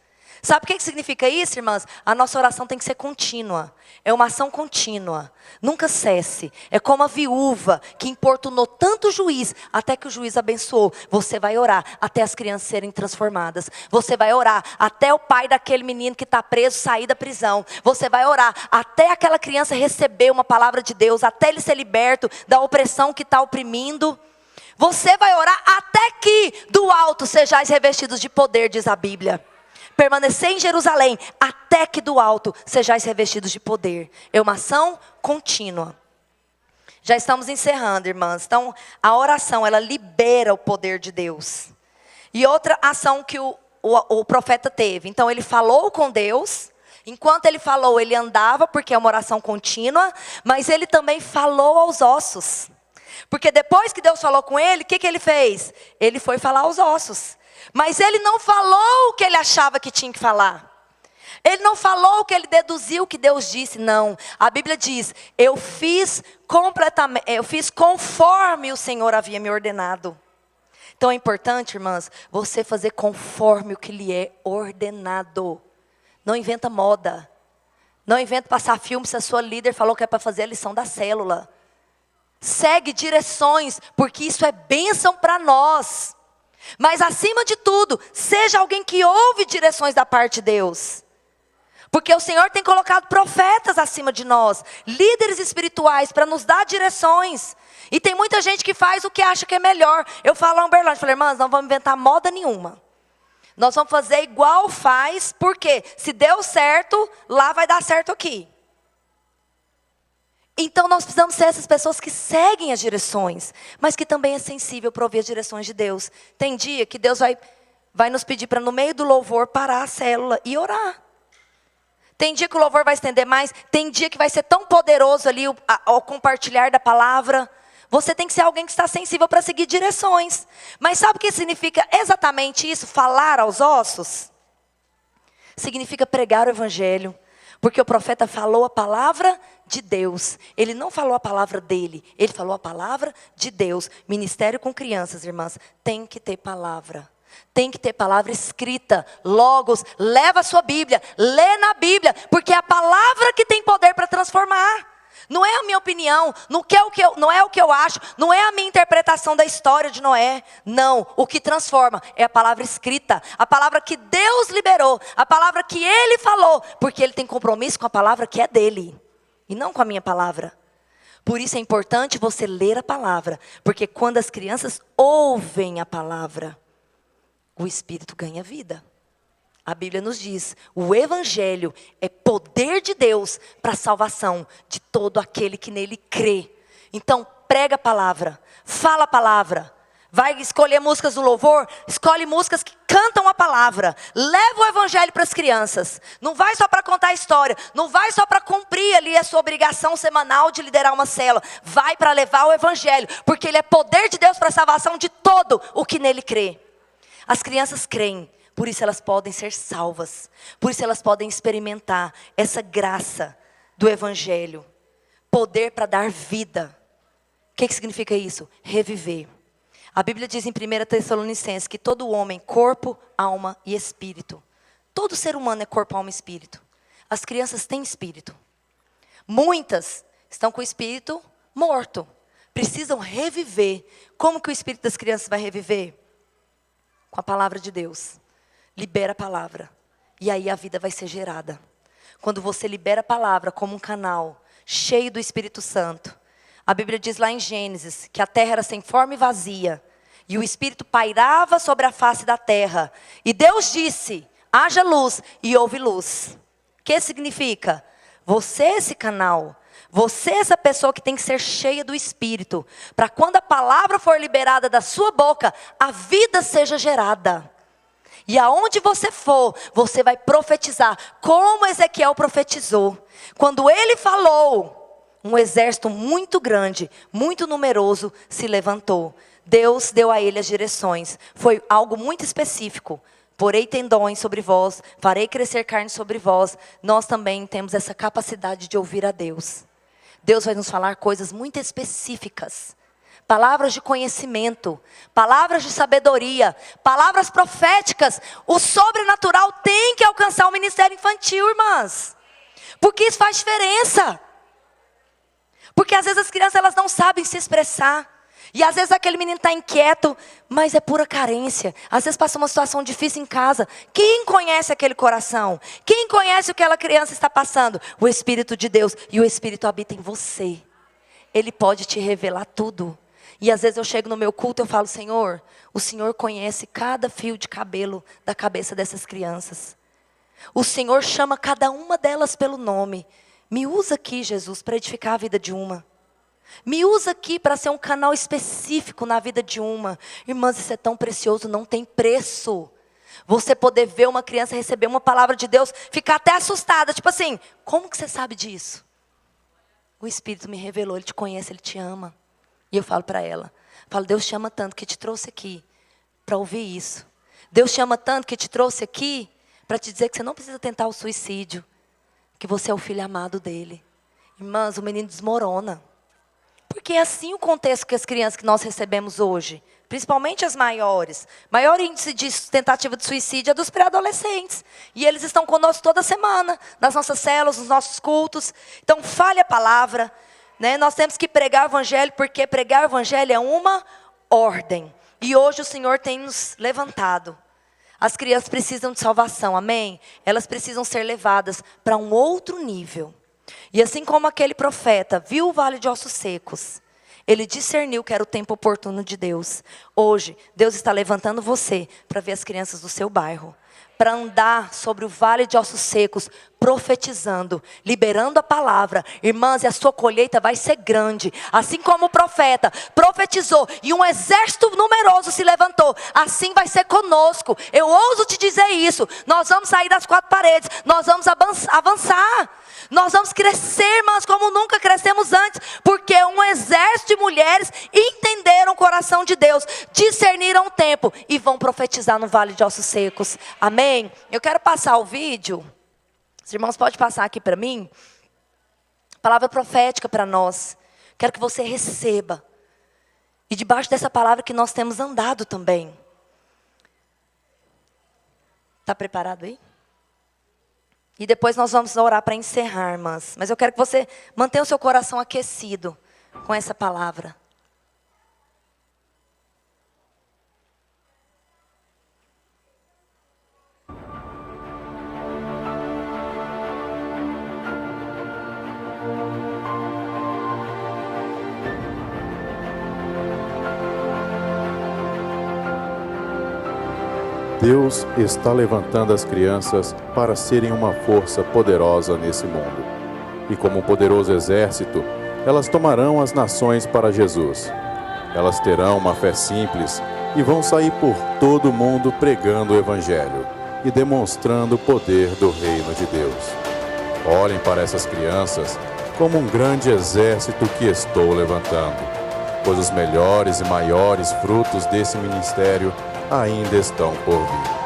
Sabe o que significa isso, irmãs? A nossa oração tem que ser contínua. É uma ação contínua. Nunca cesse. É como a viúva que importunou tanto o juiz, até que o juiz abençoou. Você vai orar até as crianças serem transformadas. Você vai orar até o pai daquele menino que está preso sair da prisão. Você vai orar até aquela criança receber uma palavra de Deus, até ele ser liberto da opressão que está oprimindo. Você vai orar até que do alto sejais revestidos de poder, diz a Bíblia. Permanecer em Jerusalém, até que do alto sejais revestidos de poder. É uma ação contínua. Já estamos encerrando, irmãs. Então, a oração, ela libera o poder de Deus. E outra ação que o profeta teve. Então, ele falou com Deus. Enquanto ele falou, ele andava, porque é uma oração contínua. Mas ele também falou aos ossos. Porque depois que Deus falou com ele, o que ele fez? Ele foi falar aos ossos. Mas ele não falou o que ele achava que tinha que falar. Ele não falou o que ele deduziu que Deus disse, não. A Bíblia diz, eu fiz conforme o Senhor havia me ordenado. Então é importante, irmãs, você fazer conforme o que lhe é ordenado. Não inventa moda. Não inventa passar filme se a sua líder falou que é para fazer a lição da célula. Segue direções, porque isso é bênção para nós. Mas acima de tudo, seja alguém que ouve direções da parte de Deus. Porque o Senhor tem colocado profetas acima de nós, líderes espirituais para nos dar direções. E tem muita gente que faz o que acha que é melhor. Eu falo a Uberlândia, falei, irmãs, não vamos inventar moda nenhuma. Nós vamos fazer igual faz, porque se deu certo, lá vai dar certo aqui. Então nós precisamos ser essas pessoas que seguem as direções, mas que também é sensível para ouvir as direções de Deus. Tem dia que Deus vai nos pedir para no meio do louvor parar a célula e orar. Tem dia que o louvor vai estender mais, tem dia que vai ser tão poderoso ali ao compartilhar da palavra. Você tem que ser alguém que está sensível para seguir direções. Mas sabe o que significa exatamente isso? Falar aos ossos? Significa pregar o evangelho. Porque o profeta falou a palavra de Deus. Ele não falou a palavra dele. Ele falou a palavra de Deus. Ministério com crianças, irmãs, tem que ter palavra. Tem que ter palavra escrita. Logos, leva a sua Bíblia. Lê na Bíblia. Porque é a palavra que tem poder para transformar. Não é a minha opinião, não é o que eu acho, não é a minha interpretação da história de Noé. Não, o que transforma é a palavra escrita, a palavra que Deus liberou, a palavra que Ele falou, porque Ele tem compromisso com a palavra que é dele, e não com a minha palavra. Por isso é importante você ler a palavra, porque quando as crianças ouvem a palavra, o Espírito ganha vida. A Bíblia nos diz, o Evangelho é poder de Deus para a salvação de todo aquele que nele crê. Então, prega a palavra, fala a palavra. Vai escolher músicas do louvor, escolhe músicas que cantam a palavra. Leva o Evangelho para as crianças. Não vai só para contar a história, não vai só para cumprir ali a sua obrigação semanal de liderar uma célula. Vai para levar o Evangelho, porque ele é poder de Deus para a salvação de todo o que nele crê. As crianças creem. Por isso elas podem ser salvas. Por isso elas podem experimentar essa graça do Evangelho. Poder para dar vida. O que significa isso? Reviver. A Bíblia diz em 1 Tessalonicenses que todo homem, corpo, alma e espírito. Todo ser humano é corpo, alma e espírito. As crianças têm espírito. Muitas estão com o espírito morto. Precisam reviver. Como que o espírito das crianças vai reviver? Com a palavra de Deus. Libera a palavra. E aí a vida vai ser gerada. Quando você libera a palavra como um canal cheio do Espírito Santo. A Bíblia diz lá em Gênesis que a terra era sem forma e vazia. E o Espírito pairava sobre a face da terra. E Deus disse, haja luz e houve luz. O que significa? Você é esse canal. Você é essa pessoa que tem que ser cheia do Espírito, para quando a palavra for liberada da sua boca, a vida seja gerada. E aonde você for, você vai profetizar, como Ezequiel profetizou. Quando ele falou, um exército muito grande, muito numeroso se levantou. Deus deu a ele as direções. Foi algo muito específico. Porei tendões sobre vós, farei crescer carne sobre vós. Nós também temos essa capacidade de ouvir a Deus. Deus vai nos falar coisas muito específicas. Palavras de conhecimento, palavras de sabedoria, palavras proféticas. O sobrenatural tem que alcançar o ministério infantil, irmãs. Porque isso faz diferença. Porque às vezes as crianças elas não sabem se expressar. E às vezes aquele menino está inquieto, mas é pura carência. Às vezes passa uma situação difícil em casa. Quem conhece aquele coração? Quem conhece o que aquela criança está passando? O Espírito de Deus. E o Espírito habita em você. Ele pode te revelar tudo. E às vezes eu chego no meu culto e eu falo, Senhor, o Senhor conhece cada fio de cabelo da cabeça dessas crianças. O Senhor chama cada uma delas pelo nome. Me usa aqui, Jesus, para edificar a vida de uma. Me usa aqui para ser um canal específico na vida de uma. Irmãs, isso é tão precioso, não tem preço. Você poder ver uma criança receber uma palavra de Deus, ficar até assustada. Tipo assim, como que você sabe disso? O Espírito me revelou, Ele te conhece, Ele te ama. E eu falo para ela, Deus te ama tanto que te trouxe aqui para ouvir isso. Deus te ama tanto que te trouxe aqui para te dizer que você não precisa tentar o suicídio. Que você é o filho amado dEle. Irmãs, o menino desmorona. Porque é assim o contexto que as crianças que nós recebemos hoje, principalmente as maiores. Maior índice de tentativa de suicídio é dos pré-adolescentes. E eles estão conosco toda semana, nas nossas células, nos nossos cultos. Então, fale a palavra. Né? Nós temos que pregar o evangelho, porque pregar o evangelho é uma ordem. E hoje o Senhor tem nos levantado. As crianças precisam de salvação, amém? Elas precisam ser levadas para um outro nível. E assim como aquele profeta viu o vale de ossos secos, ele discerniu que era o tempo oportuno de Deus. Hoje, Deus está levantando você para ver as crianças do seu bairro. Para andar sobre o vale de ossos secos, profetizando, liberando a palavra. Irmãs, e a sua colheita vai ser grande. Assim como o profeta profetizou e um exército numeroso se levantou, assim vai ser conosco. Eu ouso te dizer isso. Nós vamos sair das quatro paredes, nós vamos avançar. Nós vamos crescer, irmãs, como nunca crescemos antes. Porque um exército de mulheres entenderam o coração de Deus, discerniram o tempo e vão profetizar no vale de ossos secos. Amém? Eu quero passar o vídeo. Os irmãos podem passar aqui para mim. Palavra profética para nós. Quero que você receba. E debaixo dessa palavra que nós temos andado também. Está preparado aí? E depois nós vamos orar para encerrar, irmãs. Mas eu quero que você mantenha o seu coração aquecido com essa palavra. Deus está levantando as crianças para serem uma força poderosa nesse mundo. E como um poderoso exército, elas tomarão as nações para Jesus. Elas terão uma fé simples e vão sair por todo o mundo pregando o Evangelho e demonstrando o poder do reino de Deus. Olhem para essas crianças como um grande exército que estou levantando, pois os melhores e maiores frutos desse ministério ainda estão por vir.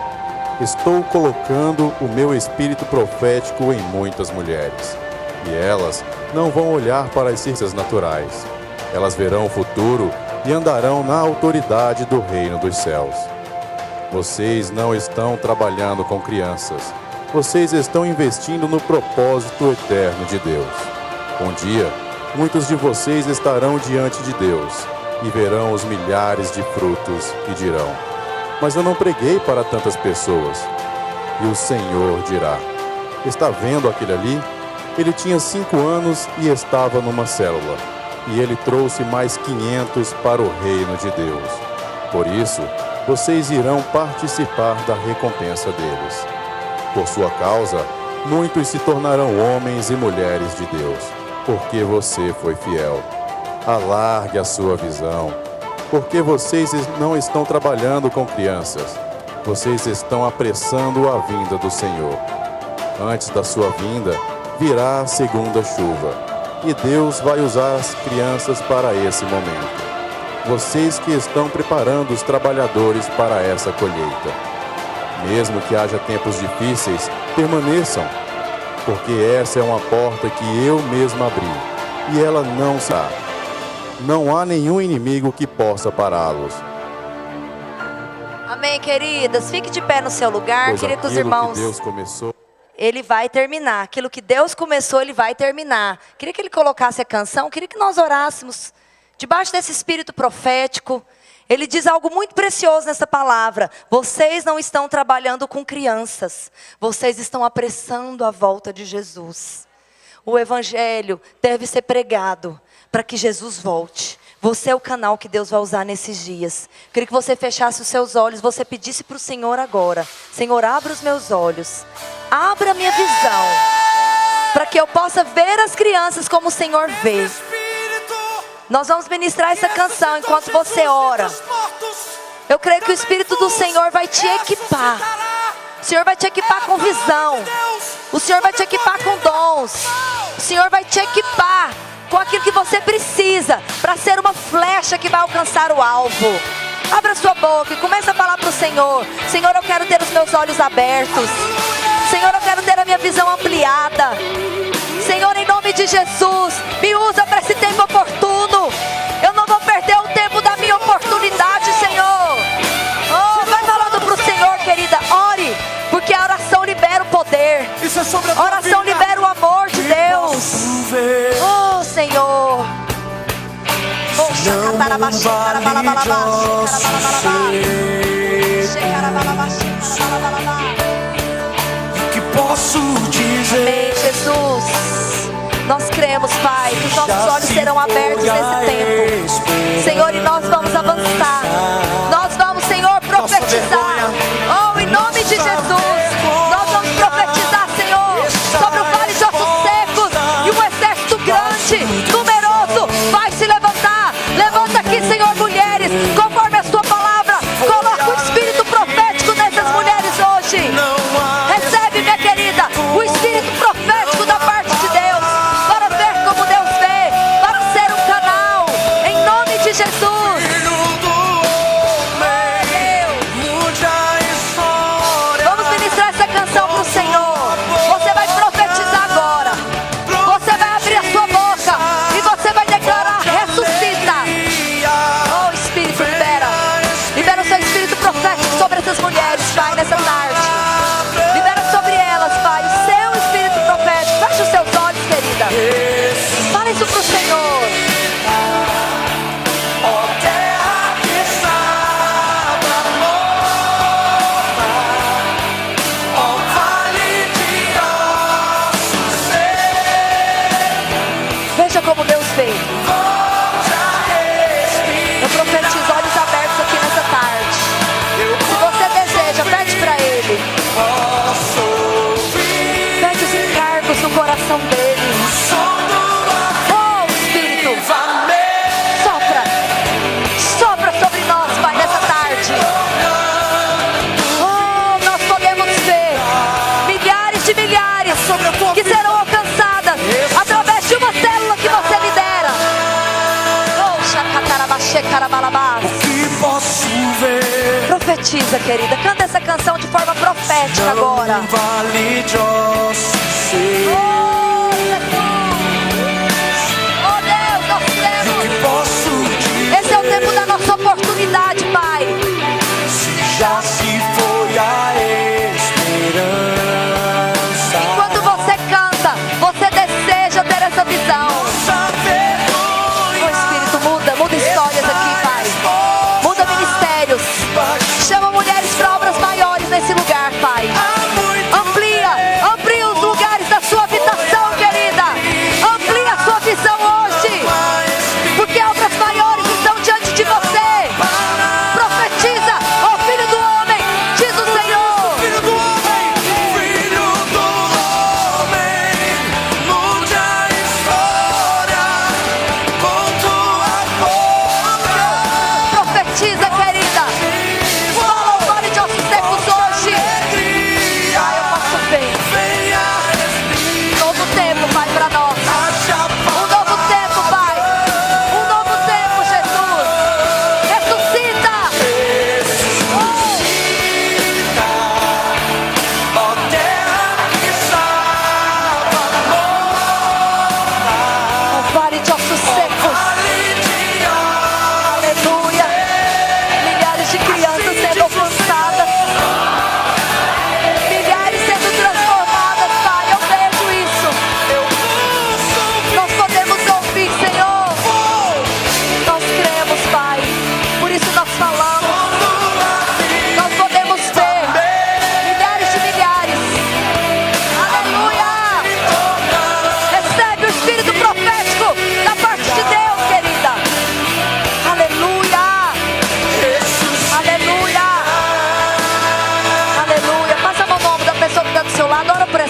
Estou colocando o meu espírito profético em muitas mulheres. E elas não vão olhar para as ciências naturais. Elas verão o futuro e andarão na autoridade do reino dos céus. Vocês não estão trabalhando com crianças. Vocês estão investindo no propósito eterno de Deus. Um dia, muitos de vocês estarão diante de Deus e verão os milhares de frutos e dirão: mas eu não preguei para tantas pessoas. E o Senhor dirá: está vendo aquele ali? Ele tinha 5 anos e estava numa célula. E ele trouxe mais 500 para o reino de Deus. Por isso, vocês irão participar da recompensa deles. Por sua causa, muitos se tornarão homens e mulheres de Deus. porque você foi fiel. Alargue a sua visão, porque vocês não estão trabalhando com crianças. Vocês estão apressando a vinda do Senhor. Antes da sua vinda, virá a segunda chuva, e Deus vai usar as crianças para esse momento. Vocês que estão preparando os trabalhadores para essa colheita. Mesmo que haja tempos difíceis, permaneçam, porque essa é uma porta que eu mesmo abri, e ela não será. Não há nenhum inimigo que possa pará-los. Amém, queridas. Fique de pé no seu lugar, Pois queridos aquilo irmãos. que Deus começou, Ele vai terminar. Aquilo que Deus começou, Ele vai terminar. Queria que Ele colocasse a canção, queria que nós orássemos debaixo desse espírito profético. Ele diz algo muito precioso nessa palavra. Vocês não estão trabalhando com crianças. Vocês estão apressando a volta de Jesus. O evangelho deve ser pregado para que Jesus volte. Você é o canal que Deus vai usar nesses dias. Queria que você fechasse os seus olhos, você pedisse para o Senhor agora. Senhor, abra os meus olhos. Abra a minha visão. Para que eu possa ver as crianças como o Senhor vê. Nós vamos ministrar essa canção enquanto você ora. Eu creio que o Espírito do Senhor vai te equipar. O Senhor vai te equipar com visão. O Senhor vai te equipar com dons. O Senhor vai te equipar com aquilo que você precisa para ser uma flecha que vai alcançar o alvo. Abra sua boca e comece a falar para o Senhor. Senhor, eu quero ter os meus olhos abertos. Senhor, eu quero ter a minha visão ampliada. Senhor, em nome de Jesus, me usa para esse tempo oportuno. Eu não vou perder o tempo da minha oportunidade, Senhor. Oh, vai falando para o Senhor, querida. Ore, porque a oração libera o poder. A oração libera o amor de Deus. Oh, Senhor. Oh, shakatarabashi, karabalabashi, karabalabashi, que posso dizer? Amém, Jesus. Nós cremos, Pai, que os nossos olhos serão abertos nesse tempo. Senhor, e nós vamos avançar. Nós vamos, Senhor, profetizar. Oh, em nome de Jesus. Nós vamos profetizar, Senhor, sobre o vale de ossos secos. E um exército grande, numeroso, vai se levantar. Levanta aqui, Senhor, mulheres, conforme a sua palavra. Coloca o espírito profético nessas mulheres hoje. Recebe, minha querida, o espírito profético da parte de Deus, para ver como Deus vê, para ser um canal, em nome de Jesus. Vamos ministrar essa canção para o Senhor. Você vai profetizar agora. Você vai abrir a sua boca e você vai declarar: ressuscita. Oh, Espírito, libera. Libera o seu espírito profético sobre essas mulheres, Pai, nessa tarde. Libera sobre elas, Pai, o seu espírito profético. Feche os seus olhos, querida. Fala isso pro Senhor. Veja como Deus vê. Eu profetizo olhos abertos aqui nessa tarde. Se você deseja, pede para Ele. Pede os encargos no coração dele. Oh, Espírito, sopra. Sopra sobre nós, Pai, nessa tarde. Oh, nós podemos ver milhares de milhares que serão alcançadas através de uma célula que você lidera. Oh, shakatarabashi, karabalabas. Que posso ver? Profetiza, querida. Canta essa canção de forma profética agora. Um vale de ossos secos. Oh, Deus, nós Que temos. posso dizer? Esse é o tempo da nossa oportunidade, Pai. Se já se foi a esperança. Enquanto você canta, você deseja ter essa visão. Oh, Espírito, muda histórias aqui, Pai. Muda ministérios. Chama mulheres para obras maiores nesse lugar, Pai. Amplia os lugares da sua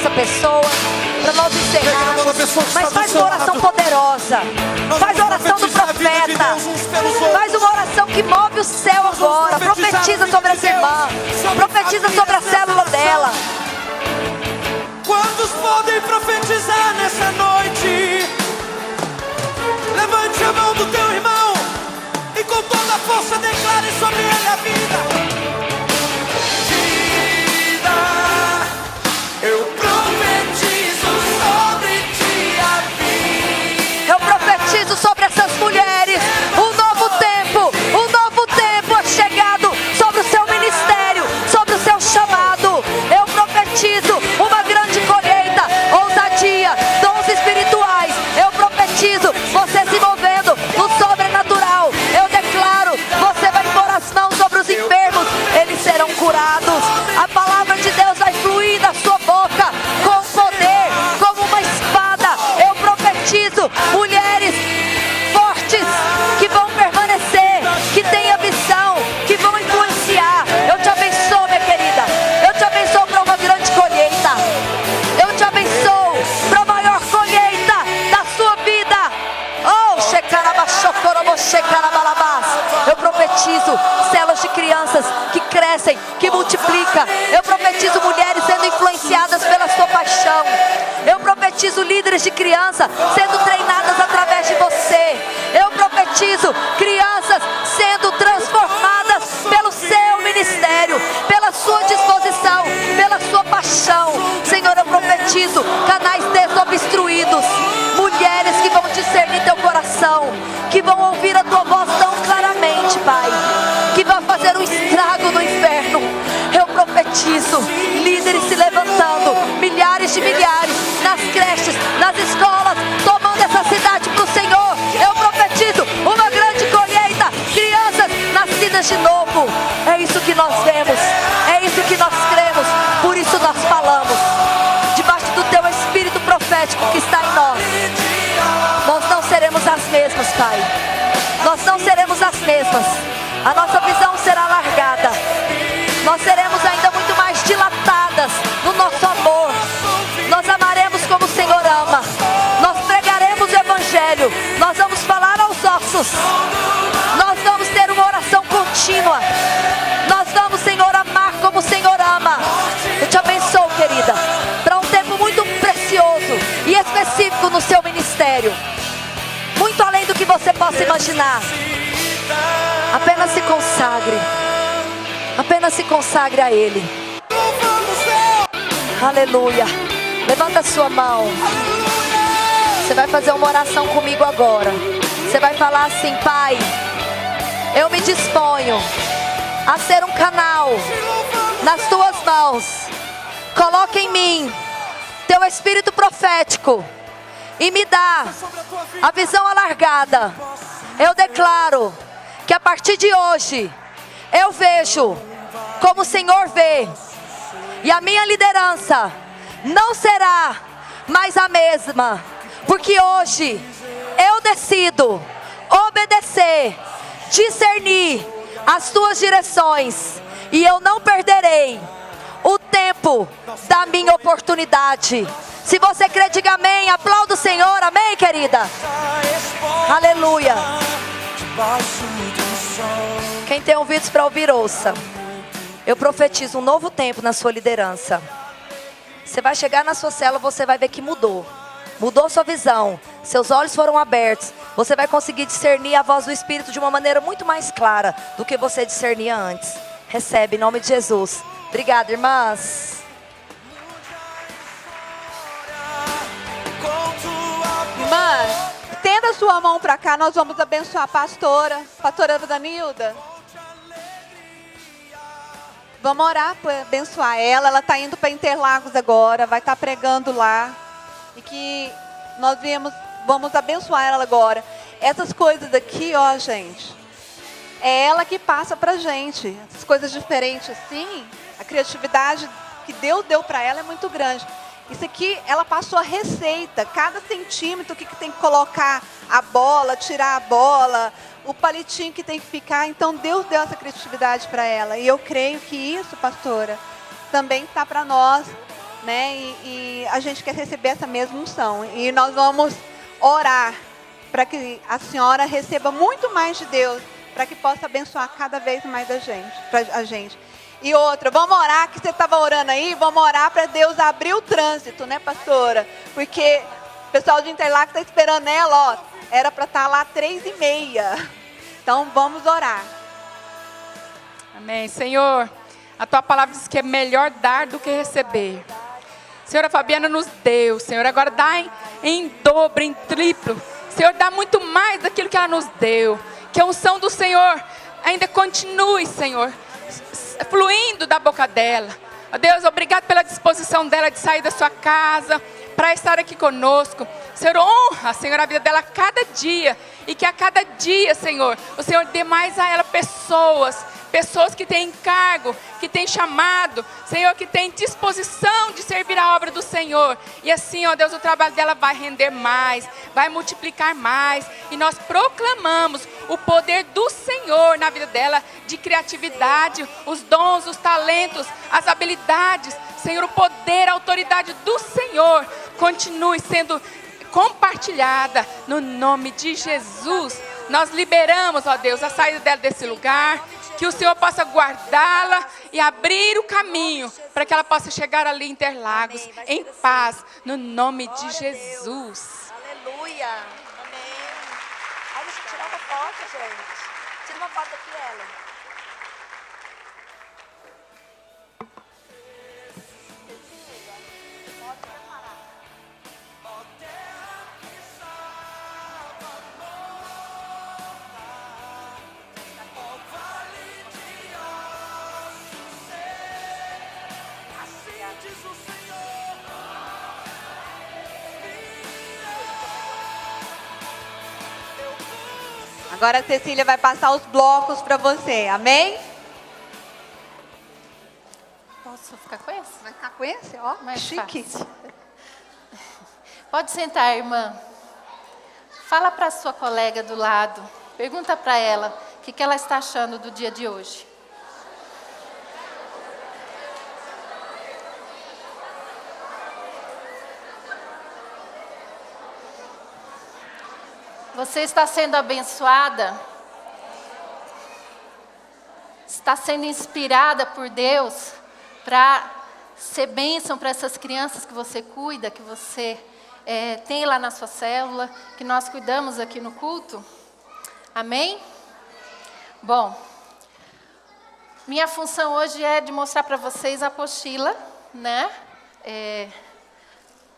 essa pessoa, para nós encerrarmos. Mas faz uma oração poderosa. Faz a oração do profeta. Faz uma oração que move o céu agora. Profetiza sobre essa irmã. Profetiza sobre a célula dela. Quantos podem profetizar nessa noite? Levante a mão do teu irmão e com toda a força declare sobre ele a vida. Vida, eu profetizo sobre ti a vida. Eu profetizo sobre essas mulheres um novo tempo é chegado sobre o seu ministério, sobre o seu chamado. Eu profetizo uma grande colheita, ousadia, dons espirituais. Eu profetizo você se movendo no sobrenatural. Eu declaro, você vai pôr as mãos sobre os enfermos, eles serão curados. A palavra de Deus vai fluir da sua boca com poder, como uma espada. Eu profetizo mulheres fortes que vão permanecer, que têm ambição, que vão influenciar. Eu te abençoo, minha querida. Eu te abençoo para uma grande colheita. Eu te abençoo para a maior colheita da sua vida. Oh, eu profetizo células de crianças que crescem, que multiplicam. Eu profetizo mulheres sendo influenciadas pela sua paixão. Eu profetizo líderes de criança sendo treinadas através de você. Eu profetizo crianças sendo transformadas pelo seu ministério, pela sua disposição, pela sua paixão. Senhor, eu profetizo canais desobstruídos, mulheres que vão discernir teu coração, que vão ouvir a tua voz tão claramente, Pai, que vão fazer um estrago no inferno. Eu profetizo líderes se levantando, milhares de milhares, nas creches, nas escolas, tomando essa cidade para o Senhor. Eu profetizo uma grande colheita, crianças nascidas de novo. É isso que nós vemos, é isso que nós cremos, por isso nós falamos, debaixo do teu espírito profético que está em nós. Nós não seremos as mesmas, Pai. Nós não seremos as mesmas. A nossa visão será alargada. Nós seremos ainda muito mais dilatadas no nosso amor. Nós amaremos como o Senhor ama. Nós pregaremos o Evangelho. Nós vamos falar aos ossos. Nós vamos ter uma oração contínua. Nós vamos, Senhor, amar como o Senhor ama. Eu te abençoo, querida, para um tempo muito precioso e específico no seu ministério. Muito além do que você possa imaginar. Apenas se consagre. Apenas se consagre a Ele. Aleluia. Levanta a sua mão. Você vai fazer uma oração comigo agora. Você vai falar assim: Pai, eu me disponho a ser um canal nas tuas mãos. Coloca em mim teu espírito profético e me dá a visão alargada. Eu declaro que a partir de hoje eu vejo como o Senhor vê, e a minha liderança não será mais a mesma, porque hoje eu decido obedecer, discernir as tuas direções, e eu não perderei o tempo da minha oportunidade. Se você crê, diga amém. Aplauda o Senhor, amém, querida. Aleluia. Quem tem ouvidos para ouvir, ouça. Eu profetizo um novo tempo na sua liderança. Você vai chegar na sua célula, você vai ver que mudou. Mudou sua visão. Seus olhos foram abertos. Você vai conseguir discernir a voz do Espírito de uma maneira muito mais clara do que você discernia antes. Recebe, em nome de Jesus. Obrigada, irmãs. Irmã, estenda a sua mão para cá, nós vamos abençoar a pastora Danilda. Vamos orar para abençoar ela. Ela está indo para Interlagos agora, vai estar pregando lá. E que nós vamos abençoar ela agora. Essas coisas aqui, ó, gente, é ela que passa pra gente. Essas coisas diferentes assim, a criatividade que Deus deu para ela é muito grande. Isso aqui, ela passou a receita, cada centímetro que tem que colocar a bola, tirar a bola, o palitinho que tem que ficar. Então Deus deu essa criatividade para ela. E eu creio que isso, pastora, também está para nós. né? E a gente quer receber essa mesma unção. E nós vamos orar para que a senhora receba muito mais de Deus, para que possa abençoar cada vez mais a gente. E outra, vamos orar, que você estava orando aí, vamos orar para Deus abrir o trânsito, né, pastora? Porque o pessoal de Interlagos está esperando ela, ó, era para estar lá 3h30. Então vamos orar. Amém. Senhor, a tua palavra diz que é melhor dar do que receber. Senhora Fabiana nos deu, Senhor, agora dá em dobro, em triplo. Senhor, dá muito mais daquilo que ela nos deu. Que a unção do Senhor ainda continue, Senhor, fluindo da boca dela. Ó Deus, obrigado pela disposição dela de sair da sua casa para estar aqui conosco. Senhor, honra, Senhor, a vida dela a cada dia. E que a cada dia, Senhor, o Senhor dê mais a ela pessoas que têm encargo, que têm chamado, Senhor, que têm disposição de servir a obra do Senhor. E assim, ó Deus, o trabalho dela vai render mais, vai multiplicar mais. E nós proclamamos o poder do Senhor na vida dela, de criatividade, os dons, os talentos, as habilidades. Senhor, o poder, a autoridade do Senhor continue sendo compartilhada no nome de Jesus. Nós liberamos, ó Deus, a saída dela desse lugar. Que o Senhor possa guardá-la e abrir o caminho para que ela possa chegar ali em Interlagos, em paz, no nome de Jesus. Aleluia. Amém. Ai, deixa eu tirar uma foto, gente. Tira uma foto aqui, Ellen. Agora a Cecília vai passar os blocos para você, amém? Posso ficar com esse? Vai ficar com esse? Ó, Mais chique. fácil. Pode sentar, irmã. Fala para a sua colega do lado. Pergunta para ela o que ela está achando do dia de hoje. Você está sendo abençoada? Está sendo inspirada por Deus para ser bênção para essas crianças que você cuida, que você tem lá na sua célula, que nós cuidamos aqui no culto? Amém? Bom, minha função hoje é de mostrar para vocês a apostila, né?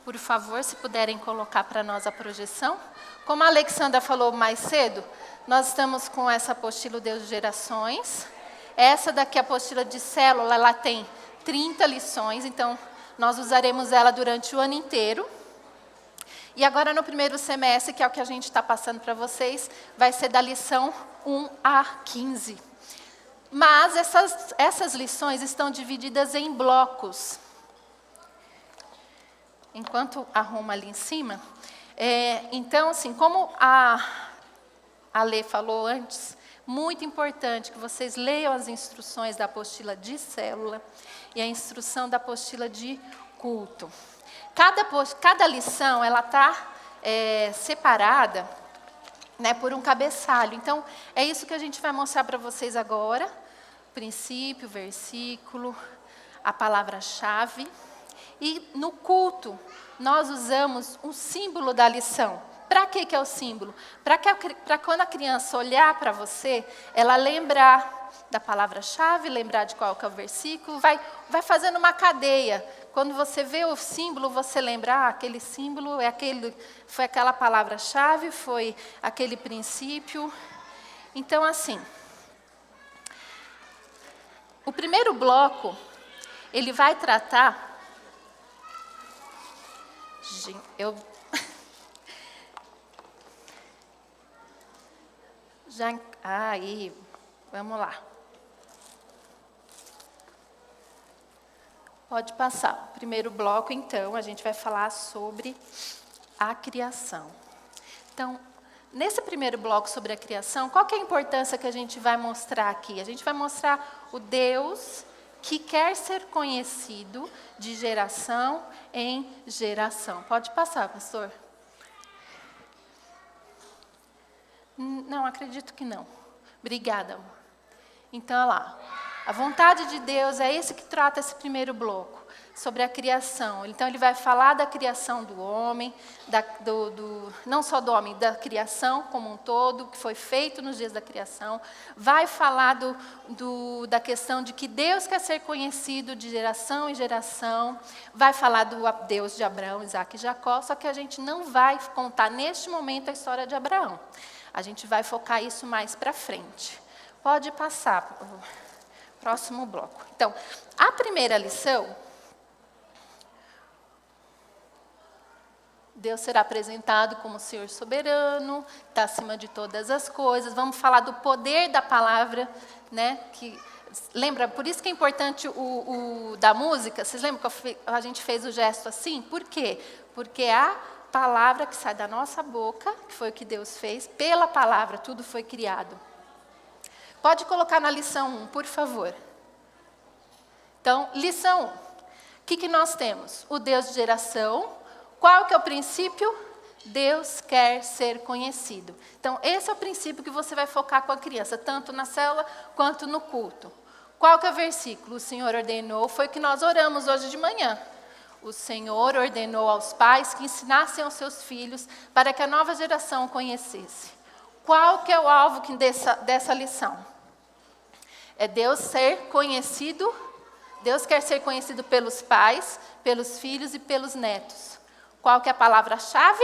Por favor, se puderem colocar para nós a projeção. Como a Alexandra falou mais cedo, nós estamos com essa apostila Deus de Gerações. Essa daqui, a apostila de célula, ela tem 30 lições, então nós usaremos ela durante o ano inteiro. E agora no primeiro semestre, que é o que a gente está passando para vocês, vai ser da lição 1 a 15. Mas essas lições estão divididas em blocos. Enquanto arruma ali em cima. Então, assim, como a Lê falou antes, muito importante que vocês leiam as instruções da apostila de célula e a instrução da apostila de culto. Cada lição, ela está separada, né, por um cabeçalho. Então, é isso que a gente vai mostrar para vocês agora. Princípio, versículo, a palavra-chave. E no culto, nós usamos um símbolo da lição. Para que é o símbolo? Para quando a criança olhar para você, ela lembrar da palavra-chave, lembrar de qual que é o versículo, vai fazendo uma cadeia. Quando você vê o símbolo, você lembra, aquele símbolo foi aquela palavra-chave, foi aquele princípio. Então, assim, o primeiro bloco, ele vai tratar... Aí, vamos lá. Pode passar. O primeiro bloco, então, a gente vai falar sobre a criação. Então, nesse primeiro bloco sobre a criação, qual que é a importância que a gente vai mostrar aqui? A gente vai mostrar o Deus que quer ser conhecido de geração em geração. Pode passar, pastor. Não, acredito que não. Obrigada, amor. Então, olha lá. A vontade de Deus é esse que trata esse primeiro bloco, sobre a criação. Então, ele vai falar da criação do homem, não só do homem, da criação como um todo, que foi feito nos dias da criação. Vai falar da questão de que Deus quer ser conhecido de geração em geração. Vai falar do Deus de Abraão, Isaac e Jacó, só que a gente não vai contar neste momento a história de Abraão. A gente vai focar isso mais para frente. Pode passar. Próximo bloco. Então, a primeira lição, Deus será apresentado como Senhor soberano, está acima de todas as coisas. Vamos falar do poder da palavra, né? Lembra, por isso que é importante o da música. Vocês lembram que a gente fez o gesto assim? Por quê? Porque a palavra que sai da nossa boca, que foi o que Deus fez, pela palavra tudo foi criado. Pode colocar na lição 1, por favor. Então, lição 1. O que nós temos? O Deus de geração. Qual que é o princípio? Deus quer ser conhecido. Então, esse é o princípio que você vai focar com a criança, tanto na célula quanto no culto. Qual que é o versículo? O Senhor ordenou, foi o que nós oramos hoje de manhã. O Senhor ordenou aos pais que ensinassem aos seus filhos para que a nova geração o conhecesse. Qual que é o alvo dessa lição? É Deus ser conhecido. Deus quer ser conhecido pelos pais, pelos filhos e pelos netos. Qual que é a palavra-chave?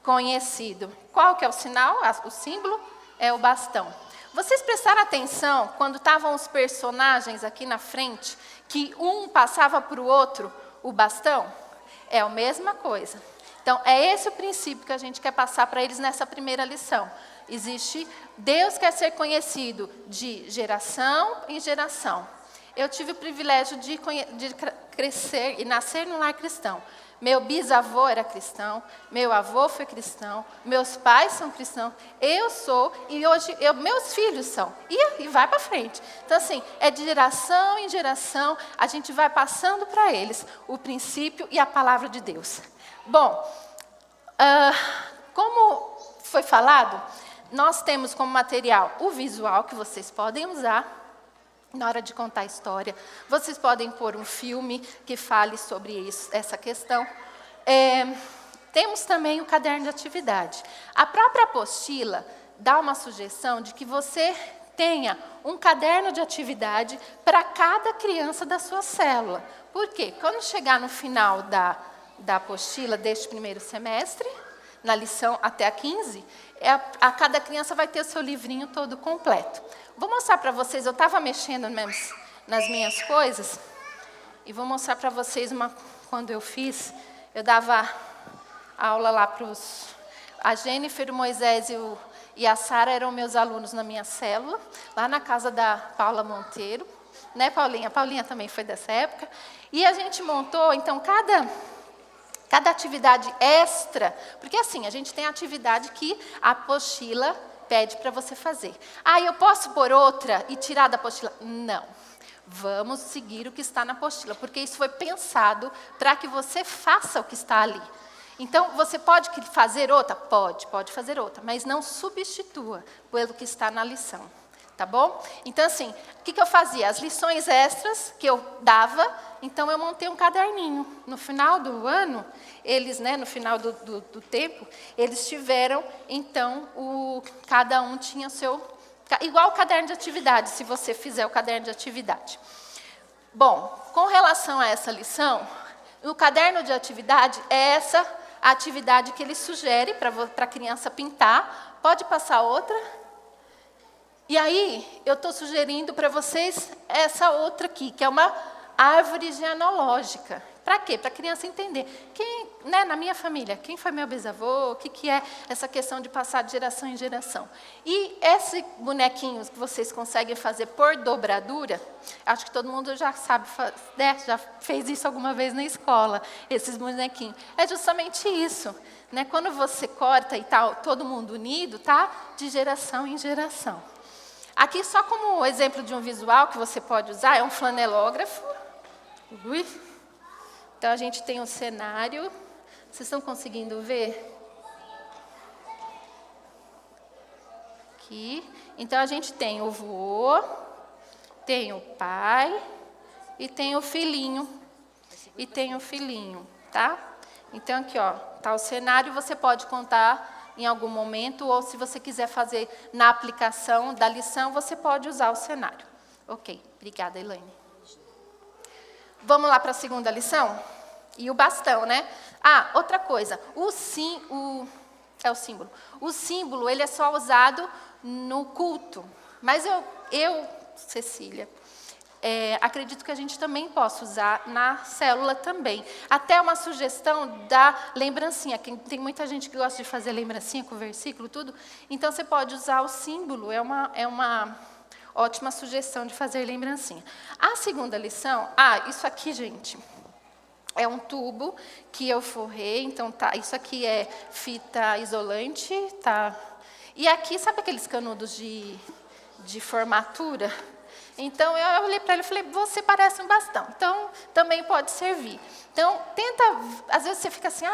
Conhecido. Qual que é o sinal? O símbolo é o bastão. Vocês prestaram atenção quando estavam os personagens aqui na frente, que um passava para o outro o bastão? É a mesma coisa. Então, é esse o princípio que a gente quer passar para eles nessa primeira lição. Deus quer ser conhecido de geração em geração. Eu tive o privilégio de crescer e nascer num lar cristão. Meu bisavô era cristão, meu avô foi cristão, meus pais são cristãos, eu sou, e hoje meus filhos são. E vai para frente. Então, assim, é de geração em geração, a gente vai passando para eles o princípio e a palavra de Deus. Bom, como foi falado, nós temos como material o visual que vocês podem usar na hora de contar a história. Vocês podem pôr um filme que fale sobre isso, essa questão. Temos também o caderno de atividade. A própria apostila dá uma sugestão de que você tenha um caderno de atividade para cada criança da sua célula. Por quê? Quando chegar no final da apostila deste primeiro semestre, na lição até a 15, a cada criança vai ter o seu livrinho todo completo. Vou mostrar para vocês, eu estava mexendo nas minhas coisas, e vou mostrar para vocês quando eu eu dava aula lá para a Jennifer, o Moisés e a Sara eram meus alunos na minha célula, lá na casa da Paula Monteiro, né, Paulinha? A Paulinha também foi dessa época, e a gente montou, então, cada atividade extra, porque assim, a gente tem atividade que a apostila pede para você fazer. Eu posso pôr outra e tirar da apostila? Não. Vamos seguir o que está na apostila, porque isso foi pensado para que você faça o que está ali. Então, você pode fazer outra? Pode fazer outra, mas não substitua pelo que está na lição. Tá bom? Então, assim, o que eu fazia? As lições extras que eu dava, então eu montei um caderninho. No final do ano, eles, no final do tempo, eles tiveram, então, cada um tinha o seu... Igual o caderno de atividade, se você fizer o caderno de atividade. Bom, com relação a essa lição, o caderno de atividade é essa atividade que ele sugere para a criança pintar. Pode passar outra? E aí, eu estou sugerindo para vocês essa outra aqui, que é uma árvore genealógica. Para quê? Para a criança entender. Na minha família, quem foi meu bisavô, o que é essa questão de passar de geração em geração. E esse bonequinho que vocês conseguem fazer por dobradura, acho que todo mundo já sabe, já fez isso alguma vez na escola, esses bonequinhos. É justamente isso. Quando você corta e está todo mundo unido, tá? De geração em geração. Aqui, só como exemplo de um visual que você pode usar, é um flanelógrafo. Ui. Então, a gente tem um cenário. Vocês estão conseguindo ver? Aqui. Então, a gente tem o vô, tem o pai e tem o filhinho. E tem o filhinho, tá? Então, aqui, ó, tá o cenário. Você pode contar em algum momento, ou se você quiser fazer na aplicação da lição, você pode usar o cenário. Ok, obrigada, Elaine. Vamos lá para a segunda lição? E o bastão, né? Ah, outra coisa, o símbolo. O símbolo, ele é só usado no culto. Mas eu Cecília, acredito que a gente também possa usar na célula também. Até uma sugestão da lembrancinha. Tem muita gente que gosta de fazer lembrancinha com o versículo, tudo. Então, você pode usar o símbolo. É uma ótima sugestão de fazer lembrancinha. A segunda lição... isso aqui, gente, é um tubo que eu forrei. Então, tá, isso aqui é fita isolante. Tá? E aqui, sabe aqueles canudos de formatura? Então, eu olhei para ele e falei, você parece um bastão. Então, também pode servir. Então, tenta... Às vezes você fica assim,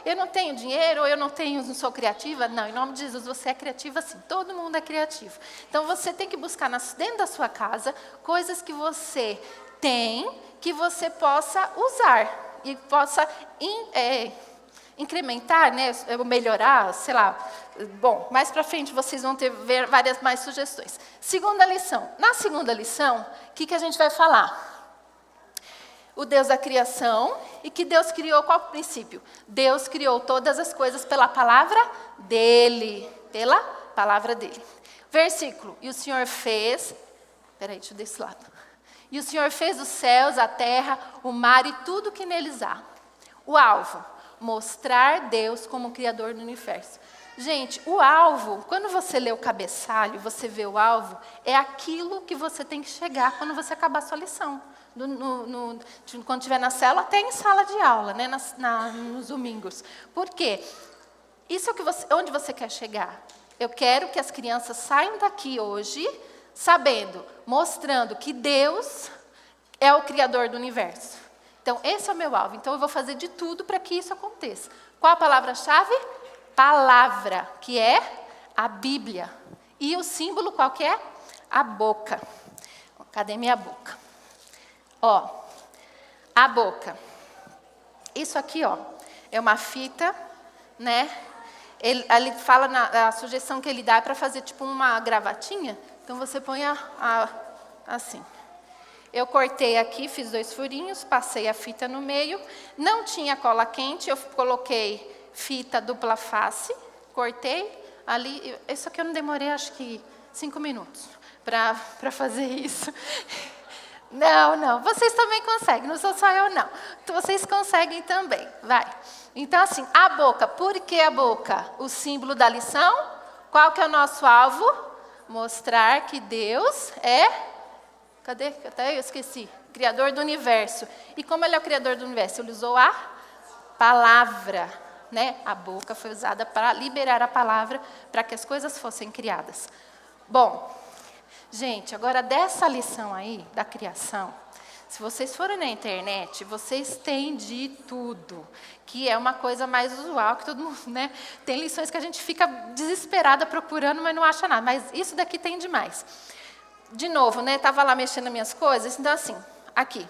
eu não tenho dinheiro, ou eu não sou criativa. Não, em nome de Jesus, você é criativa sim. Todo mundo é criativo. Então, você tem que buscar dentro da sua casa coisas que você tem, que você possa usar. E possa incrementar, né, melhorar, sei lá. Bom, mais para frente vocês vão ver várias mais sugestões. Segunda lição. Na segunda lição, o que a gente vai falar? O Deus da criação e que Deus criou qual princípio? Deus criou todas as coisas pela palavra dele. Pela palavra dele. Versículo. E o Senhor fez... Peraí, deixa eu desse lado. E o Senhor fez os céus, a terra, o mar e tudo que neles há. O alvo. Mostrar Deus como Criador do universo. Gente, o alvo, quando você lê o cabeçalho, você vê o alvo, é aquilo que você tem que chegar quando você acabar a sua lição. Quando estiver na célula, até em sala de aula, né, nos domingos. Por quê? Isso é onde você quer chegar. Eu quero que as crianças saiam daqui hoje, sabendo, mostrando que Deus é o Criador do universo. Então, esse é o meu alvo. Então, eu vou fazer de tudo para que isso aconteça. Qual a palavra-chave? Palavra, que é a Bíblia. E o símbolo qual que é? A boca. Cadê minha boca? Ó, a boca. Isso aqui, ó, é uma fita, né? Ele fala, a sugestão que ele dá é para fazer tipo uma gravatinha. Então, você põe assim. Eu cortei aqui, fiz 2 furinhos, passei a fita no meio. Não tinha cola quente, eu coloquei fita dupla face, cortei ali. Isso aqui eu não demorei, acho que 5 minutos para fazer isso. Não, vocês também conseguem, não sou só eu, não. Vocês conseguem também, vai. Então, assim, a boca. Por que a boca? O símbolo da lição. Qual que é o nosso alvo? Mostrar que Deus é... Cadê? Até eu esqueci. Criador do universo. E como ele é o Criador do universo? Ele usou a palavra, né? A boca foi usada para liberar a palavra para que as coisas fossem criadas. Bom, gente, agora dessa lição aí, da criação, se vocês forem na internet, vocês têm de tudo, que é uma coisa mais usual, que todo mundo, né? Tem lições que a gente fica desesperada procurando, mas não acha nada. Mas isso daqui tem demais. De novo, né? Estava lá mexendo nas minhas coisas. Então, assim, aqui.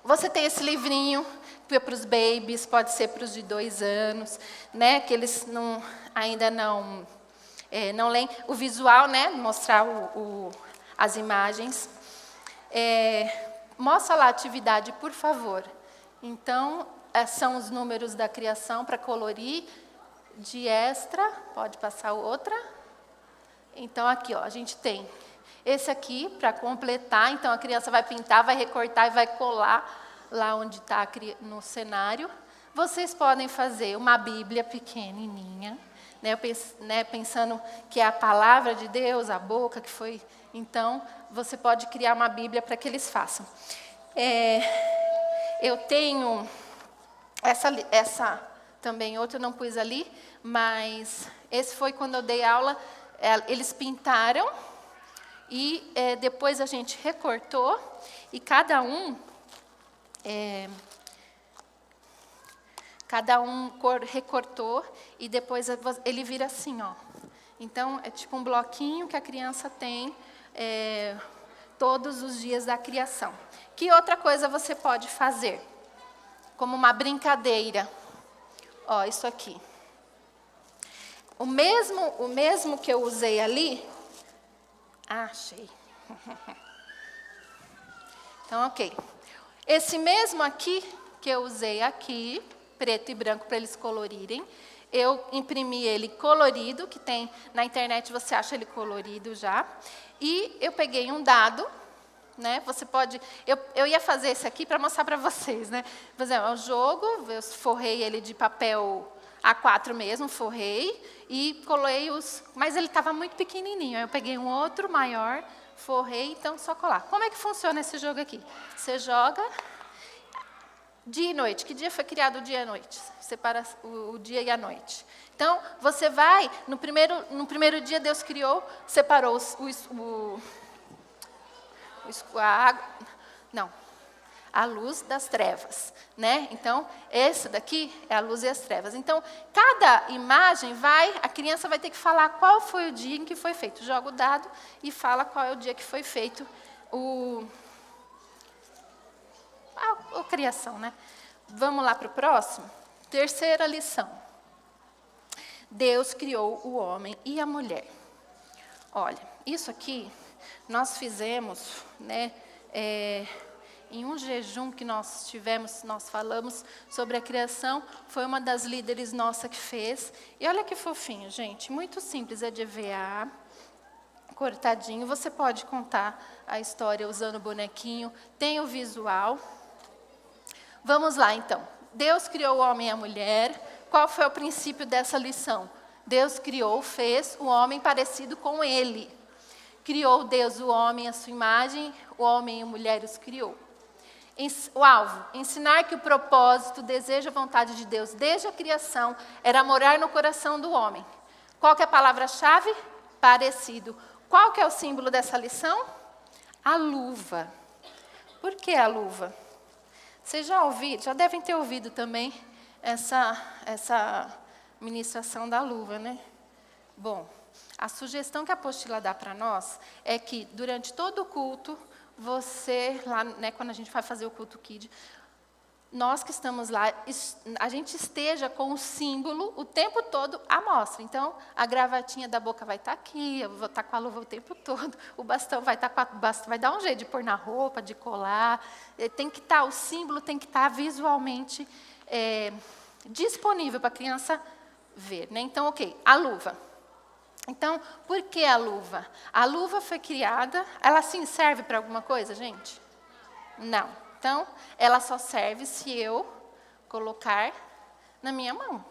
Você tem esse livrinho, que é para os babies, pode ser para os de 2 anos, né? Que eles ainda não leem. O visual, né? Mostrar as imagens. Mostra lá a atividade, por favor. Então, são os números da criação para colorir. De extra, pode passar outra. Então, aqui, ó, a gente tem... Esse aqui, para completar, então a criança vai pintar, vai recortar e vai colar lá onde está no cenário. Vocês podem fazer uma Bíblia pequenininha, né, pensando que é a palavra de Deus, a boca que foi... Então, você pode criar uma Bíblia para que eles façam. Eu tenho essa também, outra eu não pus ali, mas esse foi quando eu dei aula, eles pintaram... E depois a gente recortou e cada um recortou e depois ele vira assim, ó. Então, é tipo um bloquinho que a criança tem todos os dias da criação. Que outra coisa você pode fazer? Como uma brincadeira. Ó, isso aqui. O mesmo que eu usei ali. Achei. Então, ok. Esse mesmo aqui, que eu usei aqui, preto e branco para eles colorirem, eu imprimi ele colorido, que tem na internet, você acha ele colorido já. E eu peguei um dado, né? Você pode... Eu ia fazer esse aqui para mostrar para vocês, né? Por exemplo, é um jogo, eu forrei ele de papel A4 mesmo, forrei, e colei os... Mas ele estava muito pequenininho, aí eu peguei um outro maior, forrei, então só colar. Como é que funciona esse jogo aqui? Você joga dia e noite. Que dia foi criado o dia e a noite? Separa o dia e a noite. Então, você vai... No primeiro dia, Deus criou, separou a luz das trevas, né? Então, esse daqui é a luz e as trevas. Então, cada imagem a criança vai ter que falar qual foi o dia em que foi feito. Joga o dado e fala qual é o dia que foi feito a criação, né? Vamos lá para o próximo? Terceira lição. Deus criou o homem e a mulher. Olha, isso aqui nós fizemos, né? Em um jejum que nós tivemos, nós falamos sobre a criação, foi uma das líderes nossa que fez. E olha que fofinho, gente, muito simples, é de EVA, cortadinho. Você pode contar a história usando o bonequinho, tem o visual. Vamos lá, então. Deus criou o homem e a mulher. Qual foi o princípio dessa lição? Deus criou, fez o homem parecido com ele. Criou Deus o homem à sua imagem, o homem e a mulher os criou. O alvo, ensinar que o propósito, o desejo, a vontade de Deus desde a criação era morar no coração do homem. Qual que é a palavra-chave? Parecido. Qual que é o símbolo dessa lição? A luva. Por que a luva? Vocês já devem ter ouvido também essa ministração da luva, né? Bom, a sugestão que a apostila dá para nós é que durante todo o culto, você, lá, né, quando a gente vai fazer o culto Kid, nós que estamos lá, a gente esteja com o símbolo o tempo todo à mostra. Então, a gravatinha da boca vai estar aqui, eu vou estar com a luva o tempo todo, o bastão vai estar vai dar um jeito de pôr na roupa, de colar. Tem que estar, o símbolo tem que estar visualmente disponível para a criança ver, né? Então, ok, a luva. Então, por que a luva? A luva foi criada, ela sim serve para alguma coisa, gente? Não. Então, ela só serve se eu colocar na minha mão.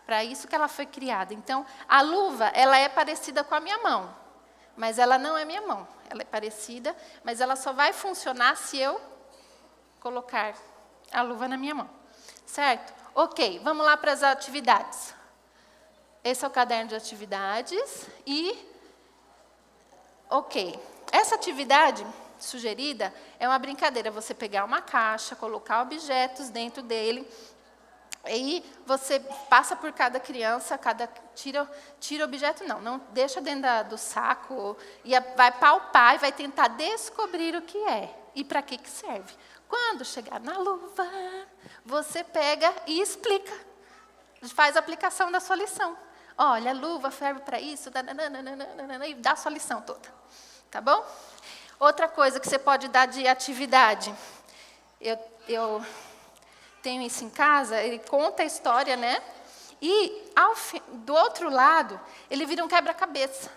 Para isso que ela foi criada. Então, a luva, ela é parecida com a minha mão, mas ela não é minha mão. Ela é parecida, mas ela só vai funcionar se eu colocar a luva na minha mão. Certo? Ok, vamos lá para as atividades. Esse é o caderno de atividades e, ok, essa atividade sugerida é uma brincadeira, você pegar uma caixa, colocar objetos dentro dele, e você passa por cada criança, tira objeto, não deixa dentro do saco, e vai palpar e vai tentar descobrir o que é e para que serve. Quando chegar na luva, você pega e explica, faz a aplicação da sua lição. Olha, a luva serve para isso, e dá a sua lição toda. Tá bom? Outra coisa que você pode dar de atividade. Eu tenho isso em casa, ele conta a história, né? E, do outro lado, ele vira um quebra-cabeça.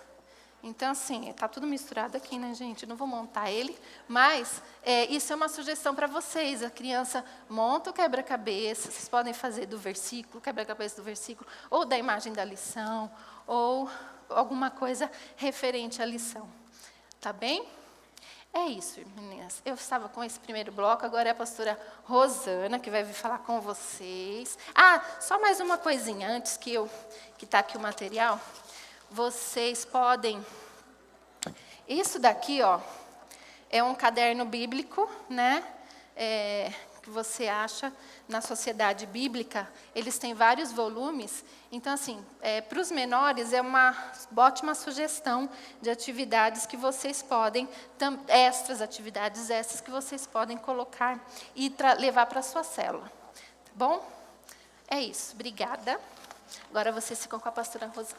Então, assim, está tudo misturado aqui, né, gente? Eu não vou montar ele, mas isso é uma sugestão para vocês. A criança monta o quebra-cabeça, vocês podem fazer do versículo, quebra-cabeça do versículo, ou da imagem da lição, ou alguma coisa referente à lição. Tá bem? É isso, meninas. Eu estava com esse primeiro bloco, agora é a pastora Rosana, que vai vir falar com vocês. Ah, só mais uma coisinha, antes que está aqui o material. Vocês podem Isso daqui, ó, é um caderno bíblico, né? Que você acha na Sociedade Bíblica. Eles têm vários volumes. Então, assim, para os menores é uma ótima sugestão de atividades que vocês podem, atividades extras que vocês podem colocar e levar para a sua célula. Tá bom? É isso. Obrigada. Agora vocês ficam com a pastora Rosana.